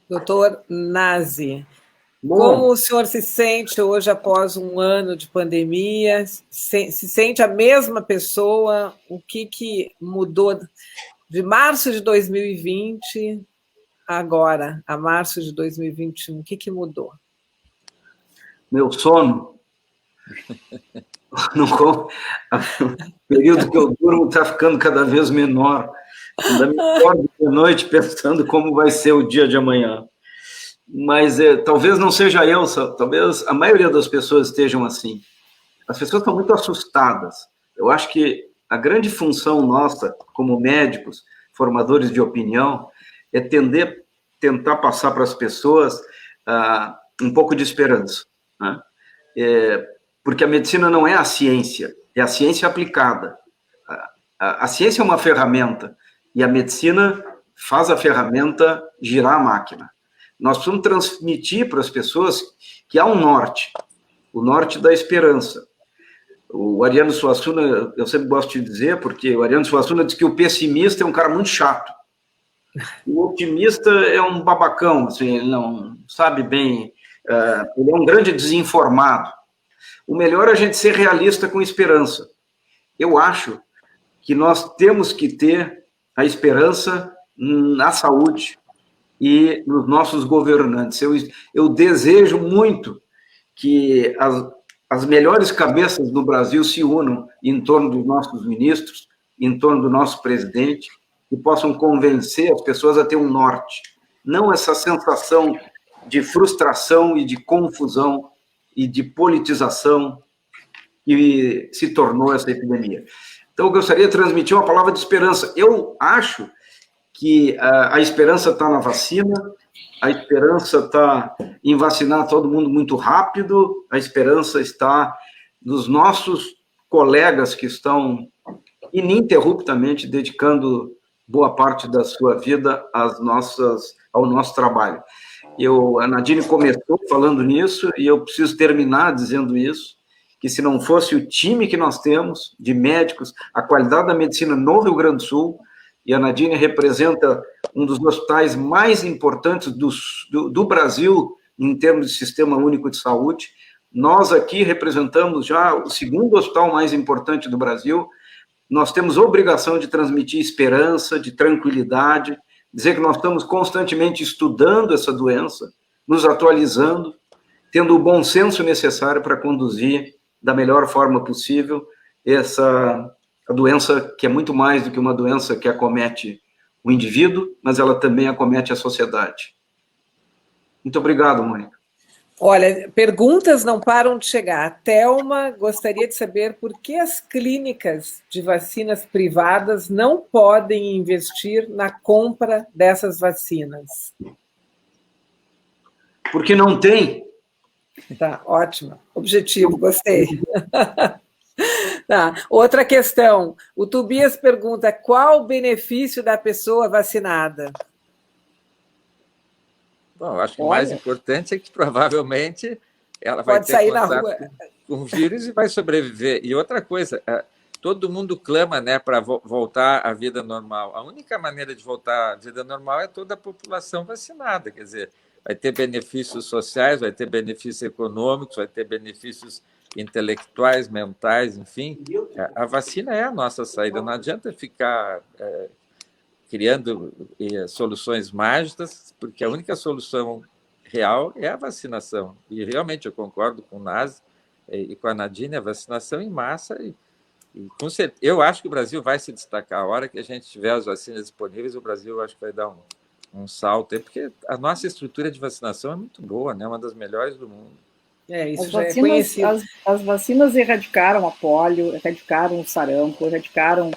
Doutor Nazi, como o senhor se sente hoje após um ano de pandemia? Se sente a mesma pessoa? O que mudou de março de 2020 agora, a março de 2021? O que mudou? Meu sono. O período que eu durmo está ficando cada vez menor. Ainda me acordo de noite pensando como vai ser o dia de amanhã. Mas talvez não seja eu, talvez a maioria das pessoas estejam assim. As pessoas estão muito assustadas. Eu acho que a grande função nossa, como médicos, formadores de opinião, é tentar passar para as pessoas um pouco de esperança, né? Porque a medicina não é a ciência, é a ciência aplicada. A ciência é uma ferramenta, e a medicina faz a ferramenta girar a máquina. Nós precisamos transmitir para as pessoas que há um norte, o norte da esperança. O Ariano Suassuna, eu sempre gosto de dizer, porque o Ariano Suassuna diz que o pessimista é um cara muito chato. O otimista é um babacão, assim, ele não sabe bem, ele é um grande desinformado. O melhor é a gente ser realista com esperança. Eu acho que nós temos que ter a esperança na saúde e nos nossos governantes. Eu desejo muito que as melhores cabeças do Brasil se unam em torno dos nossos ministros, em torno do nosso presidente, e possam convencer as pessoas a ter um norte. Não essa sensação de frustração e de confusão e de politização que se tornou essa epidemia. Então, eu gostaria de transmitir uma palavra de esperança. Eu acho que a esperança está na vacina, a esperança está em vacinar todo mundo muito rápido, a esperança está nos nossos colegas que estão ininterruptamente dedicando boa parte da sua vida ao nosso trabalho. A Nadine começou falando nisso, e eu preciso terminar dizendo isso, que se não fosse o time que nós temos, de médicos, a qualidade da medicina no Rio Grande do Sul, e a Nadine representa um dos hospitais mais importantes do Brasil, em termos de sistema único de saúde. Nós aqui representamos já o segundo hospital mais importante do Brasil. Nós temos obrigação de transmitir esperança, de tranquilidade, dizer que nós estamos constantemente estudando essa doença, nos atualizando, tendo o bom senso necessário para conduzir da melhor forma possível a doença, que é muito mais do que uma doença que acomete o indivíduo, mas ela também acomete a sociedade. Muito obrigado, Mônica. Olha, perguntas não param de chegar. A Thelma gostaria de saber por que as clínicas de vacinas privadas não podem investir na compra dessas vacinas. Porque não tem. Tá, ótimo. Objetivo, gostei. Tá. Outra questão. O Tobias pergunta: qual o benefício da pessoa vacinada? Bom, eu acho que o mais importante é que provavelmente ela vai ter sair contato na rua com o vírus e vai sobreviver. E outra coisa, todo mundo clama, né, para voltar à vida normal. A única maneira de voltar à vida normal é toda a população vacinada, quer dizer, vai ter benefícios sociais, vai ter benefícios econômicos, vai ter benefícios intelectuais, mentais, enfim. A vacina é a nossa saída. Não adianta ficar criando soluções mágicas, porque a única solução real é a vacinação. E realmente eu concordo com o Nazi e com a Nadine, a vacinação em massa. Com certeza, eu acho que o Brasil vai se destacar. A hora que a gente tiver as vacinas disponíveis, o Brasil acho que vai dar um salto, porque a nossa estrutura de vacinação é muito boa, né? Uma das melhores do mundo. Isso já é conhecido. As vacinas erradicaram a polio, erradicaram o sarampo, erradicaram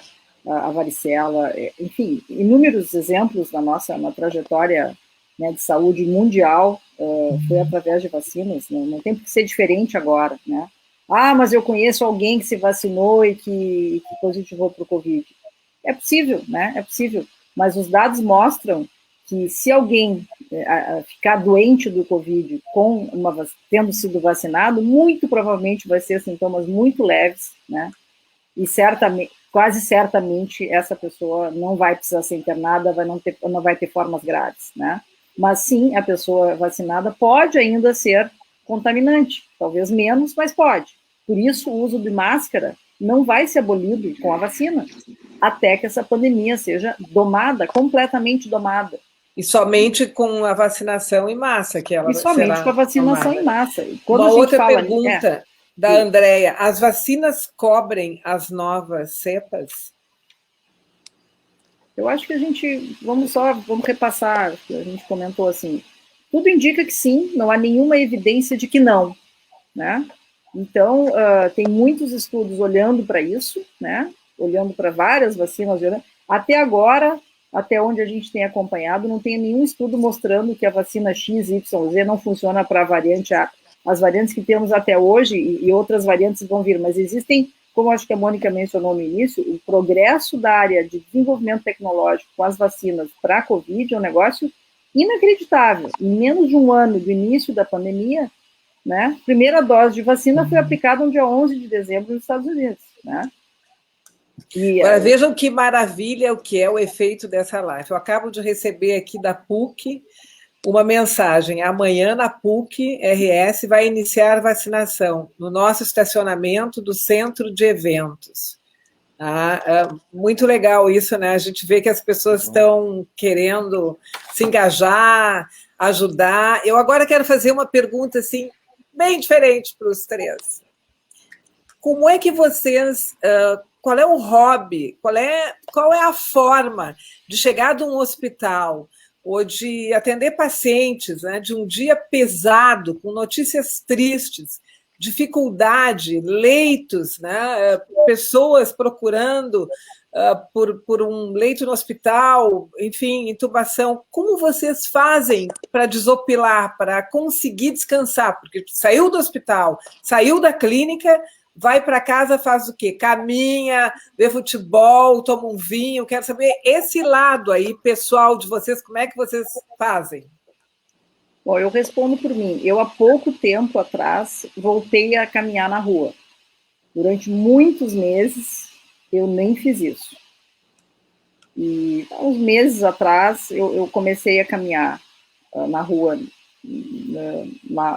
a varicela, enfim, inúmeros exemplos na trajetória, né, de saúde mundial, foi através de vacinas, né? Não tem por que ser diferente agora, né? Ah, mas eu conheço alguém que se vacinou e que positivou para o Covid. É possível, né? É possível, mas os dados mostram que se alguém ficar doente do Covid tendo sido vacinado, muito provavelmente vai ser sintomas muito leves, né? E quase certamente essa pessoa não vai precisar ser internada, não vai ter formas graves, né? Mas sim, a pessoa vacinada pode ainda ser contaminante, talvez menos, mas pode. Por isso, o uso de máscara não vai ser abolido com a vacina, até que essa pandemia seja completamente domada. E somente com a vacinação em massa, que ela E somente com a vacinação tomada. em massa. Uma outra pergunta da Andréia: as vacinas cobrem as novas cepas? Eu acho que vamos repassar, que a gente comentou assim, tudo indica que sim, não há nenhuma evidência de que não, né? Então, tem muitos estudos olhando para isso, né? Olhando para várias vacinas, até agora, até onde a gente tem acompanhado, não tem nenhum estudo mostrando que a vacina XYZ não funciona para a variante A. As variantes que temos até hoje e outras variantes vão vir, mas existem, como acho que a Mônica mencionou no início, o progresso da área de desenvolvimento tecnológico com as vacinas para a Covid é um negócio inacreditável. Em menos de um ano do início da pandemia, né, a primeira dose de vacina foi aplicada no dia 11 de dezembro nos Estados Unidos, né? Agora, vejam que maravilha o que é o efeito dessa live. Eu acabo de receber aqui da PUC uma mensagem. Amanhã, na PUC-RS, vai iniciar a vacinação no nosso estacionamento do centro de eventos. Muito legal isso, né? A gente vê que as pessoas estão querendo se engajar, ajudar. Eu agora quero fazer uma pergunta, assim, bem diferente para os três. Como é que vocês... qual é o hobby? Qual é a forma de chegar de um hospital ou de atender pacientes, né, de um dia pesado, com notícias tristes, dificuldade, leitos, né, pessoas procurando por um leito no hospital, enfim, intubação. Como vocês fazem para desopilar, para conseguir descansar? Porque saiu do hospital, saiu da clínica, vai para casa, faz o quê? Caminha, vê futebol, toma um vinho. Quero saber esse lado aí, pessoal, de vocês, como é que vocês fazem? Bom, eu respondo por mim. Eu, há pouco tempo atrás, voltei a caminhar na rua. Durante muitos meses, eu nem fiz isso. E, há uns meses atrás, eu comecei a caminhar na rua,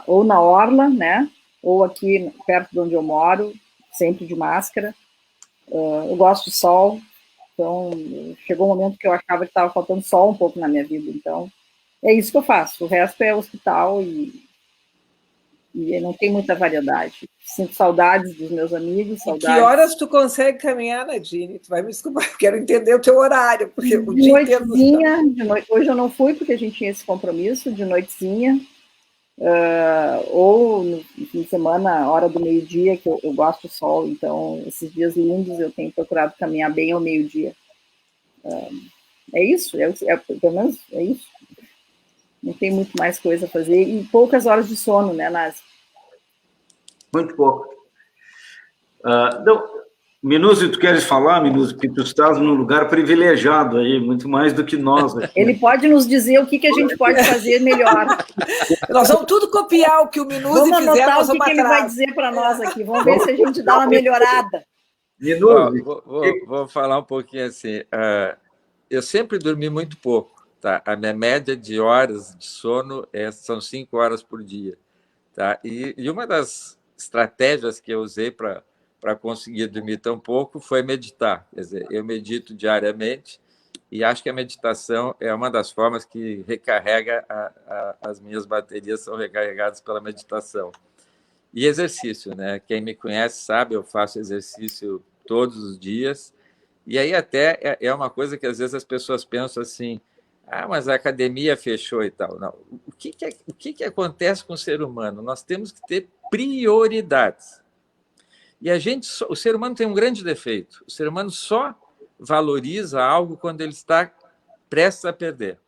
ou na orla, né? Ou aqui perto de onde eu moro, sempre de máscara. Eu gosto de sol, então chegou um momento que eu achava que estava faltando sol um pouco na minha vida, então é isso que eu faço. O resto é hospital e não tem muita variedade. Sinto saudades dos meus amigos, saudades. Que horas tu consegue caminhar, Nadine? Tu vai me desculpar, eu quero entender o teu horário, porque o dia inteiro... De noite. Hoje eu não fui porque a gente tinha esse compromisso, de noitezinha. Ou no fim de semana, hora do meio-dia, que eu gosto do sol, então esses dias lindos eu tenho procurado caminhar bem ao meio-dia. É isso, pelo menos é isso. Não tem muito mais coisa a fazer, e poucas horas de sono, né, Nazi? Muito pouco. Minuzzi, tu queres falar, Minuzzi, que tu estás num lugar privilegiado aí, muito mais do que nós aqui. Ele pode nos dizer o que a gente pode fazer melhor. Nós vamos tudo copiar o que o Minuzzi fizer. Vamos anotar o que ele vai dizer para nós aqui. Vamos ver se a gente dá uma melhorada. Minuzzi. Vou falar um pouquinho assim. Eu sempre dormi muito pouco. Tá? A minha média de horas de sono são 5 horas por dia. Tá? E uma das estratégias que eu usei para conseguir dormir tão pouco foi meditar. Quer dizer, eu medito diariamente e acho que a meditação é uma das formas que recarrega as minhas baterias, são recarregadas pela meditação. E exercício, né? Quem me conhece sabe, eu faço exercício todos os dias. E aí até é uma coisa que às vezes as pessoas pensam assim, mas a academia fechou e tal. Não. O que acontece com o ser humano? Nós temos que ter prioridades. E o ser humano tem um grande defeito. O ser humano só valoriza algo quando ele está prestes a perder.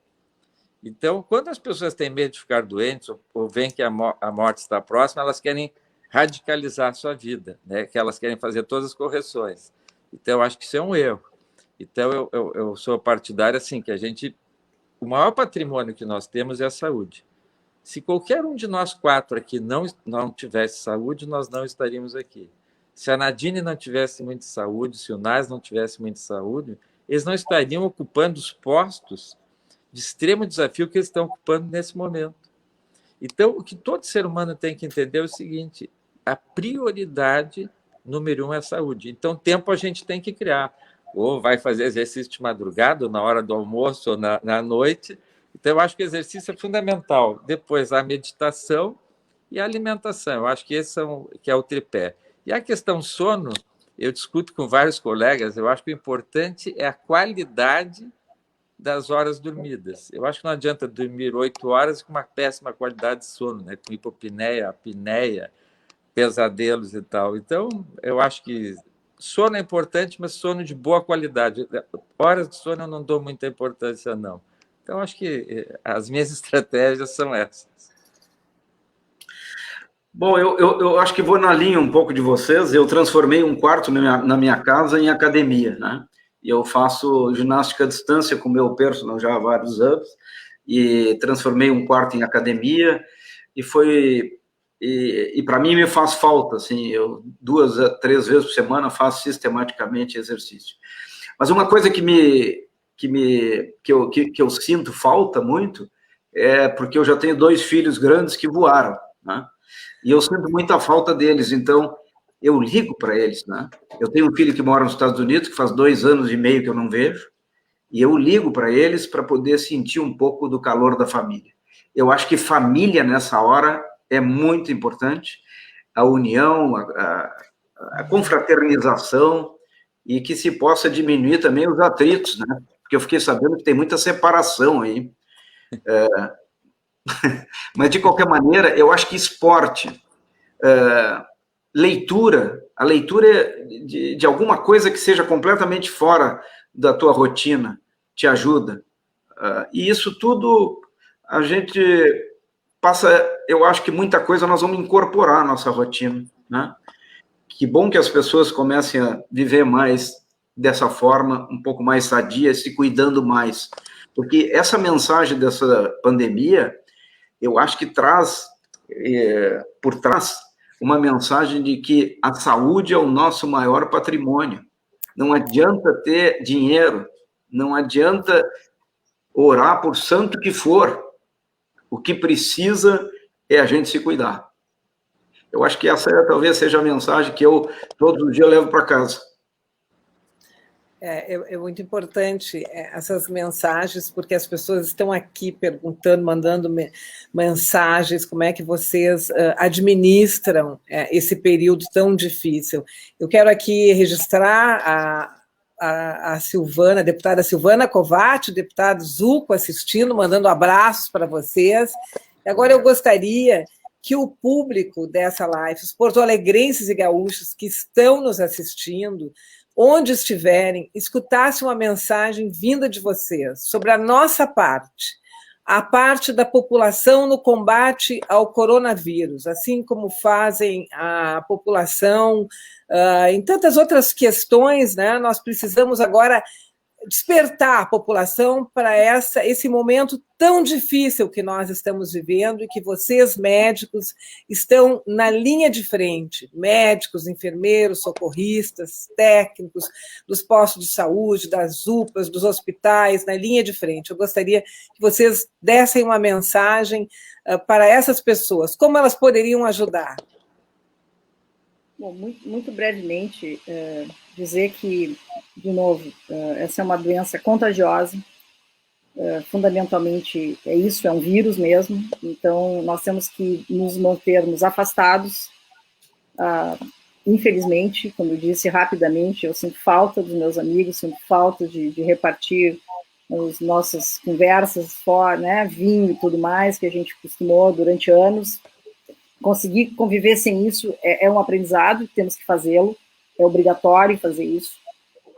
Então, quando as pessoas têm medo de ficar doentes ou veem que a morte está próxima, elas querem radicalizar a sua vida, né? Que elas querem fazer todas as correções. Então, eu acho que isso é um erro. Então, eu sou partidário assim, que o maior patrimônio que nós temos é a saúde. Se qualquer um de nós 4 aqui não tivesse saúde, nós não estaríamos aqui. Se a Nadine não tivesse muita saúde, se o Nas não tivesse muita saúde, eles não estariam ocupando os postos de extremo desafio que eles estão ocupando nesse momento. Então, o que todo ser humano tem que entender é o seguinte, a prioridade número 1 é a saúde. Então, tempo a gente tem que criar. Ou vai fazer exercício de madrugada, ou na hora do almoço, ou na noite. Então, eu acho que o exercício é fundamental. Depois, a meditação e a alimentação. Eu acho que esse é o tripé. E a questão sono, eu discuto com vários colegas, eu acho que o importante é a qualidade das horas dormidas. Eu acho que não adianta dormir 8 horas com uma péssima qualidade de sono, né? Com hipopneia, apneia, pesadelos e tal. Então, eu acho que sono é importante, mas sono de boa qualidade. Horas de sono eu não dou muita importância, não. Então, acho que as minhas estratégias são essas. Bom, eu acho que vou na linha um pouco de vocês. Eu transformei um quarto na minha casa em academia, né? E eu faço ginástica à distância com o meu personal já há vários anos, e transformei um quarto em academia, e para mim me faz falta, assim, eu 2 a 3 vezes por semana faço sistematicamente exercício. Mas uma coisa que eu sinto falta muito é porque eu já tenho 2 filhos grandes que voaram, né? E eu sinto muita falta deles, então eu ligo para eles, né? Eu tenho um filho que mora nos Estados Unidos, que faz 2 anos e meio que eu não vejo, e eu ligo para eles para poder sentir um pouco do calor da família. Eu acho que família, nessa hora, é muito importante, a união, a confraternização, e que se possa diminuir também os atritos, né? Porque eu fiquei sabendo que tem muita separação aí. Mas, de qualquer maneira, eu acho que esporte, leitura, a leitura de alguma coisa que seja completamente fora da tua rotina, te ajuda. E isso tudo, a gente passa, eu acho que muita coisa nós vamos incorporar à nossa rotina, né? Que bom que as pessoas comecem a viver mais dessa forma, um pouco mais sadia, se cuidando mais. Porque essa mensagem dessa pandemia, eu acho que traz, por trás, uma mensagem de que a saúde é o nosso maior patrimônio. Não adianta ter dinheiro, não adianta orar por santo que for. O que precisa é a gente se cuidar. Eu acho que essa talvez seja a mensagem que eu, todos os dias, levo para casa. É muito importante essas mensagens, porque as pessoas estão aqui perguntando, mandando mensagens, como é que vocês administram esse período tão difícil. Eu quero aqui registrar a Silvana, a deputada Silvana Covatti, o deputado Zuco assistindo, mandando abraços para vocês. Agora eu gostaria que o público dessa live, os porto-alegrenses e gaúchos que estão nos assistindo, onde estiverem, escutasse uma mensagem vinda de vocês sobre a nossa parte, a parte da população no combate ao coronavírus, assim como fazem a população em tantas outras questões, né? Nós precisamos agora despertar a população para esse momento tão difícil que nós estamos vivendo e que vocês, médicos, estão na linha de frente, médicos, enfermeiros, socorristas, técnicos dos postos de saúde, das UPAs, dos hospitais, na linha de frente. Eu gostaria que vocês dessem uma mensagem para essas pessoas, como elas poderiam ajudar? Bom, muito brevemente, dizer que, de novo, essa é uma doença contagiosa, fundamentalmente é isso, é um vírus mesmo, então nós temos que nos mantermos afastados. Infelizmente, como eu disse rapidamente, eu sinto falta dos meus amigos, sinto falta de repartir as nossas conversas fora, né, vinho e tudo mais, que a gente costumou durante anos. Conseguir conviver sem isso é um aprendizado, temos que fazê-lo, é obrigatório fazer isso,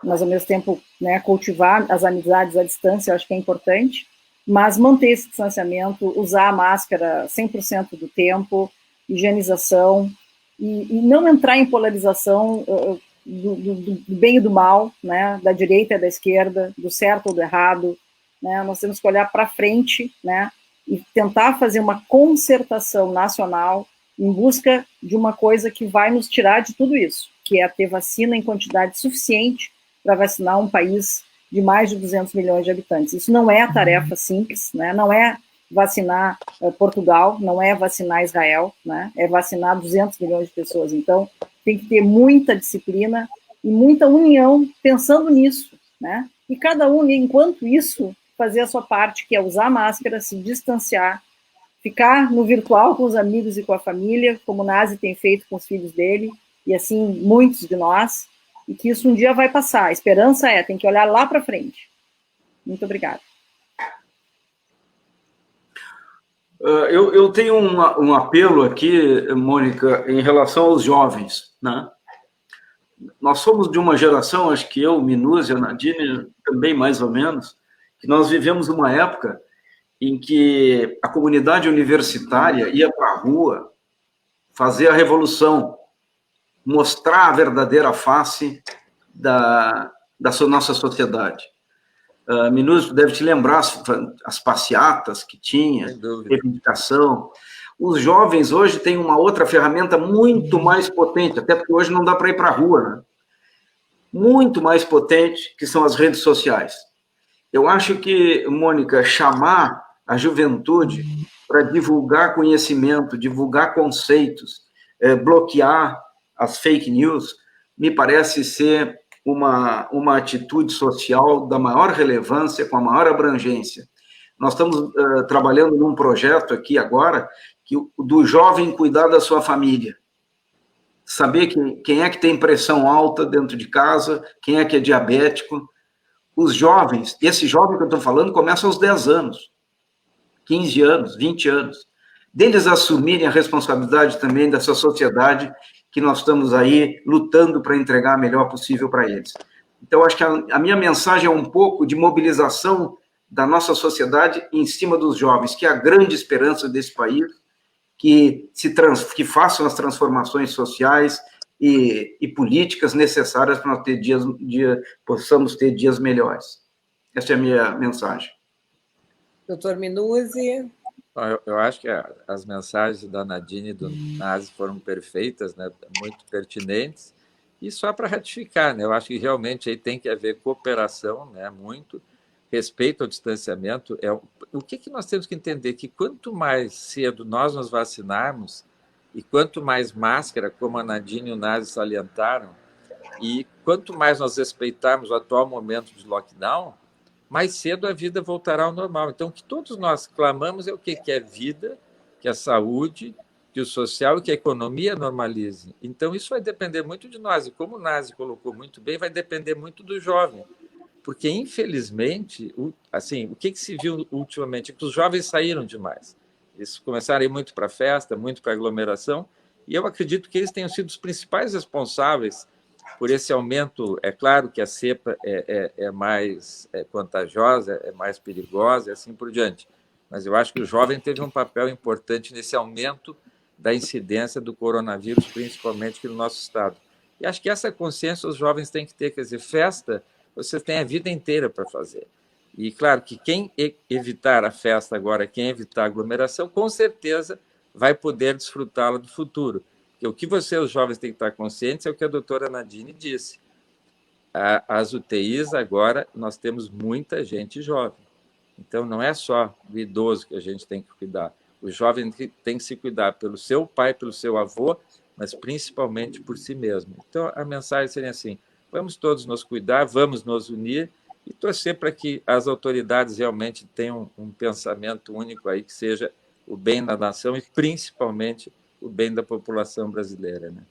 mas ao mesmo tempo, né, cultivar as amizades à distância, eu acho que é importante, mas manter esse distanciamento, usar a máscara 100% do tempo, higienização, e não entrar em polarização do bem e do mal, né, da direita e da esquerda, do certo ou do errado, né, nós temos que olhar para frente, né, e tentar fazer uma concertação nacional em busca de uma coisa que vai nos tirar de tudo isso, que é ter vacina em quantidade suficiente para vacinar um país de mais de 200 milhões de habitantes. Isso não é tarefa simples, né? Não é vacinar Portugal, não é vacinar Israel, né? É vacinar 200 milhões de pessoas. Então, tem que ter muita disciplina e muita união pensando nisso, né? E cada um, enquanto isso, fazer a sua parte, que é usar máscara, se distanciar, ficar no virtual com os amigos e com a família, como o Nazi tem feito com os filhos dele, e assim muitos de nós, e que isso um dia vai passar. A esperança tem que olhar lá para frente. Muito obrigada. Eu tenho um apelo aqui, Mônica, em relação aos jovens, né? nós somos de uma geração, acho que eu, Minuzzi, a Nadine, também mais ou menos, que nós vivemos uma época em que a comunidade universitária ia para a rua fazer a revolução, mostrar a verdadeira face da nossa sociedade. Minuzzi deve te lembrar as passeatas que tinha, reivindicação. Os jovens hoje têm uma outra ferramenta muito mais potente, até porque hoje não dá para ir para a rua, né? Muito mais potente, que são as redes sociais. Eu acho que, Mônica, chamar a juventude para divulgar conhecimento, divulgar conceitos, bloquear as fake news, me parece ser uma atitude social da maior relevância, com a maior abrangência. Nós estamos trabalhando num projeto aqui agora, do jovem cuidar da sua família. Saber quem é que tem pressão alta dentro de casa, quem é que é diabético. Os jovens, esse jovem que eu estou falando, começa aos 10 anos, 15 anos, 20 anos. Deles assumirem a responsabilidade também dessa sociedade que nós estamos aí lutando para entregar a melhor possível para eles. Então, acho que a minha mensagem é um pouco de mobilização da nossa sociedade em cima dos jovens, que é a grande esperança desse país, que façam as transformações sociais e políticas necessárias para nós possamos ter dias melhores. Essa é a minha mensagem. Doutor Minuzzi. Eu acho que as mensagens da Nadine e do Nazi foram perfeitas, né? Muito pertinentes, e só para ratificar, né? Eu acho que realmente aí tem que haver cooperação, né? Muito respeito ao distanciamento. O que nós temos que entender? Que quanto mais cedo nós nos vacinarmos, e quanto mais máscara, como a Nadine e o Nazi salientaram, e quanto mais nós respeitarmos o atual momento de lockdown, mais cedo a vida voltará ao normal. Então, o que todos nós clamamos é o quê? Que é vida, que a saúde, que o social e que a economia normalize. Então, isso vai depender muito de nós. E como o Nazi colocou muito bem, vai depender muito do jovem. Porque, infelizmente, o que se viu ultimamente? Que os jovens saíram demais. Eles começaram a ir muito para a festa, muito para a aglomeração, e eu acredito que eles tenham sido os principais responsáveis por esse aumento. É claro que a cepa é mais contagiosa, é mais perigosa e assim por diante, mas eu acho que o jovem teve um papel importante nesse aumento da incidência do coronavírus, principalmente aqui no nosso estado. E acho que essa consciência os jovens têm que ter, quer dizer, festa você tem a vida inteira para fazer. E claro que quem evitar a festa agora, quem evitar a aglomeração, com certeza vai poder desfrutá-la do futuro. Porque o que os jovens têm que estar conscientes é o que a doutora Nadine disse. As UTIs agora, nós temos muita gente jovem. Então, não é só do idoso que a gente tem que cuidar. O jovem tem que se cuidar pelo seu pai, pelo seu avô, mas principalmente por si mesmo. Então, a mensagem seria assim: vamos todos nos cuidar, vamos nos unir e torcer para que as autoridades realmente tenham um pensamento único aí, que seja o bem da nação e principalmente o bem da população brasileira, né?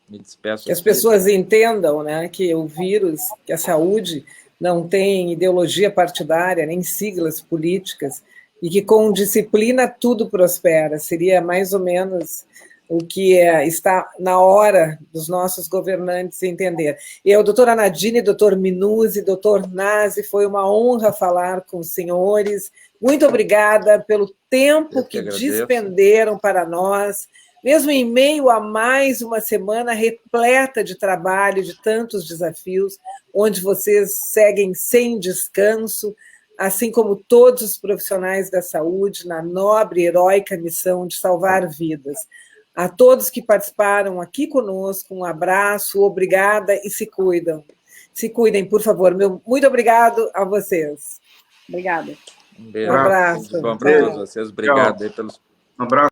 Me despeço. Que as pessoas entendam, né, que o vírus, que a saúde não tem ideologia partidária, nem siglas políticas, e que com disciplina tudo prospera. Seria mais ou menos o que está na hora dos nossos governantes entender. Eu, doutora Nadine, doutor Minuzzi, doutor Nazi, foi uma honra falar com os senhores. Muito obrigada pelo tempo que despenderam para nós, mesmo em meio a mais uma semana repleta de trabalho, de tantos desafios, onde vocês seguem sem descanso, assim como todos os profissionais da saúde, na nobre e heróica missão de salvar vidas. A todos que participaram aqui conosco, um abraço, obrigada e se cuidam. Se cuidem, por favor. Muito obrigado a vocês. Obrigada. Um beijo. Um abraço. Bom para todos vocês. Obrigado aí pelos... Um abraço.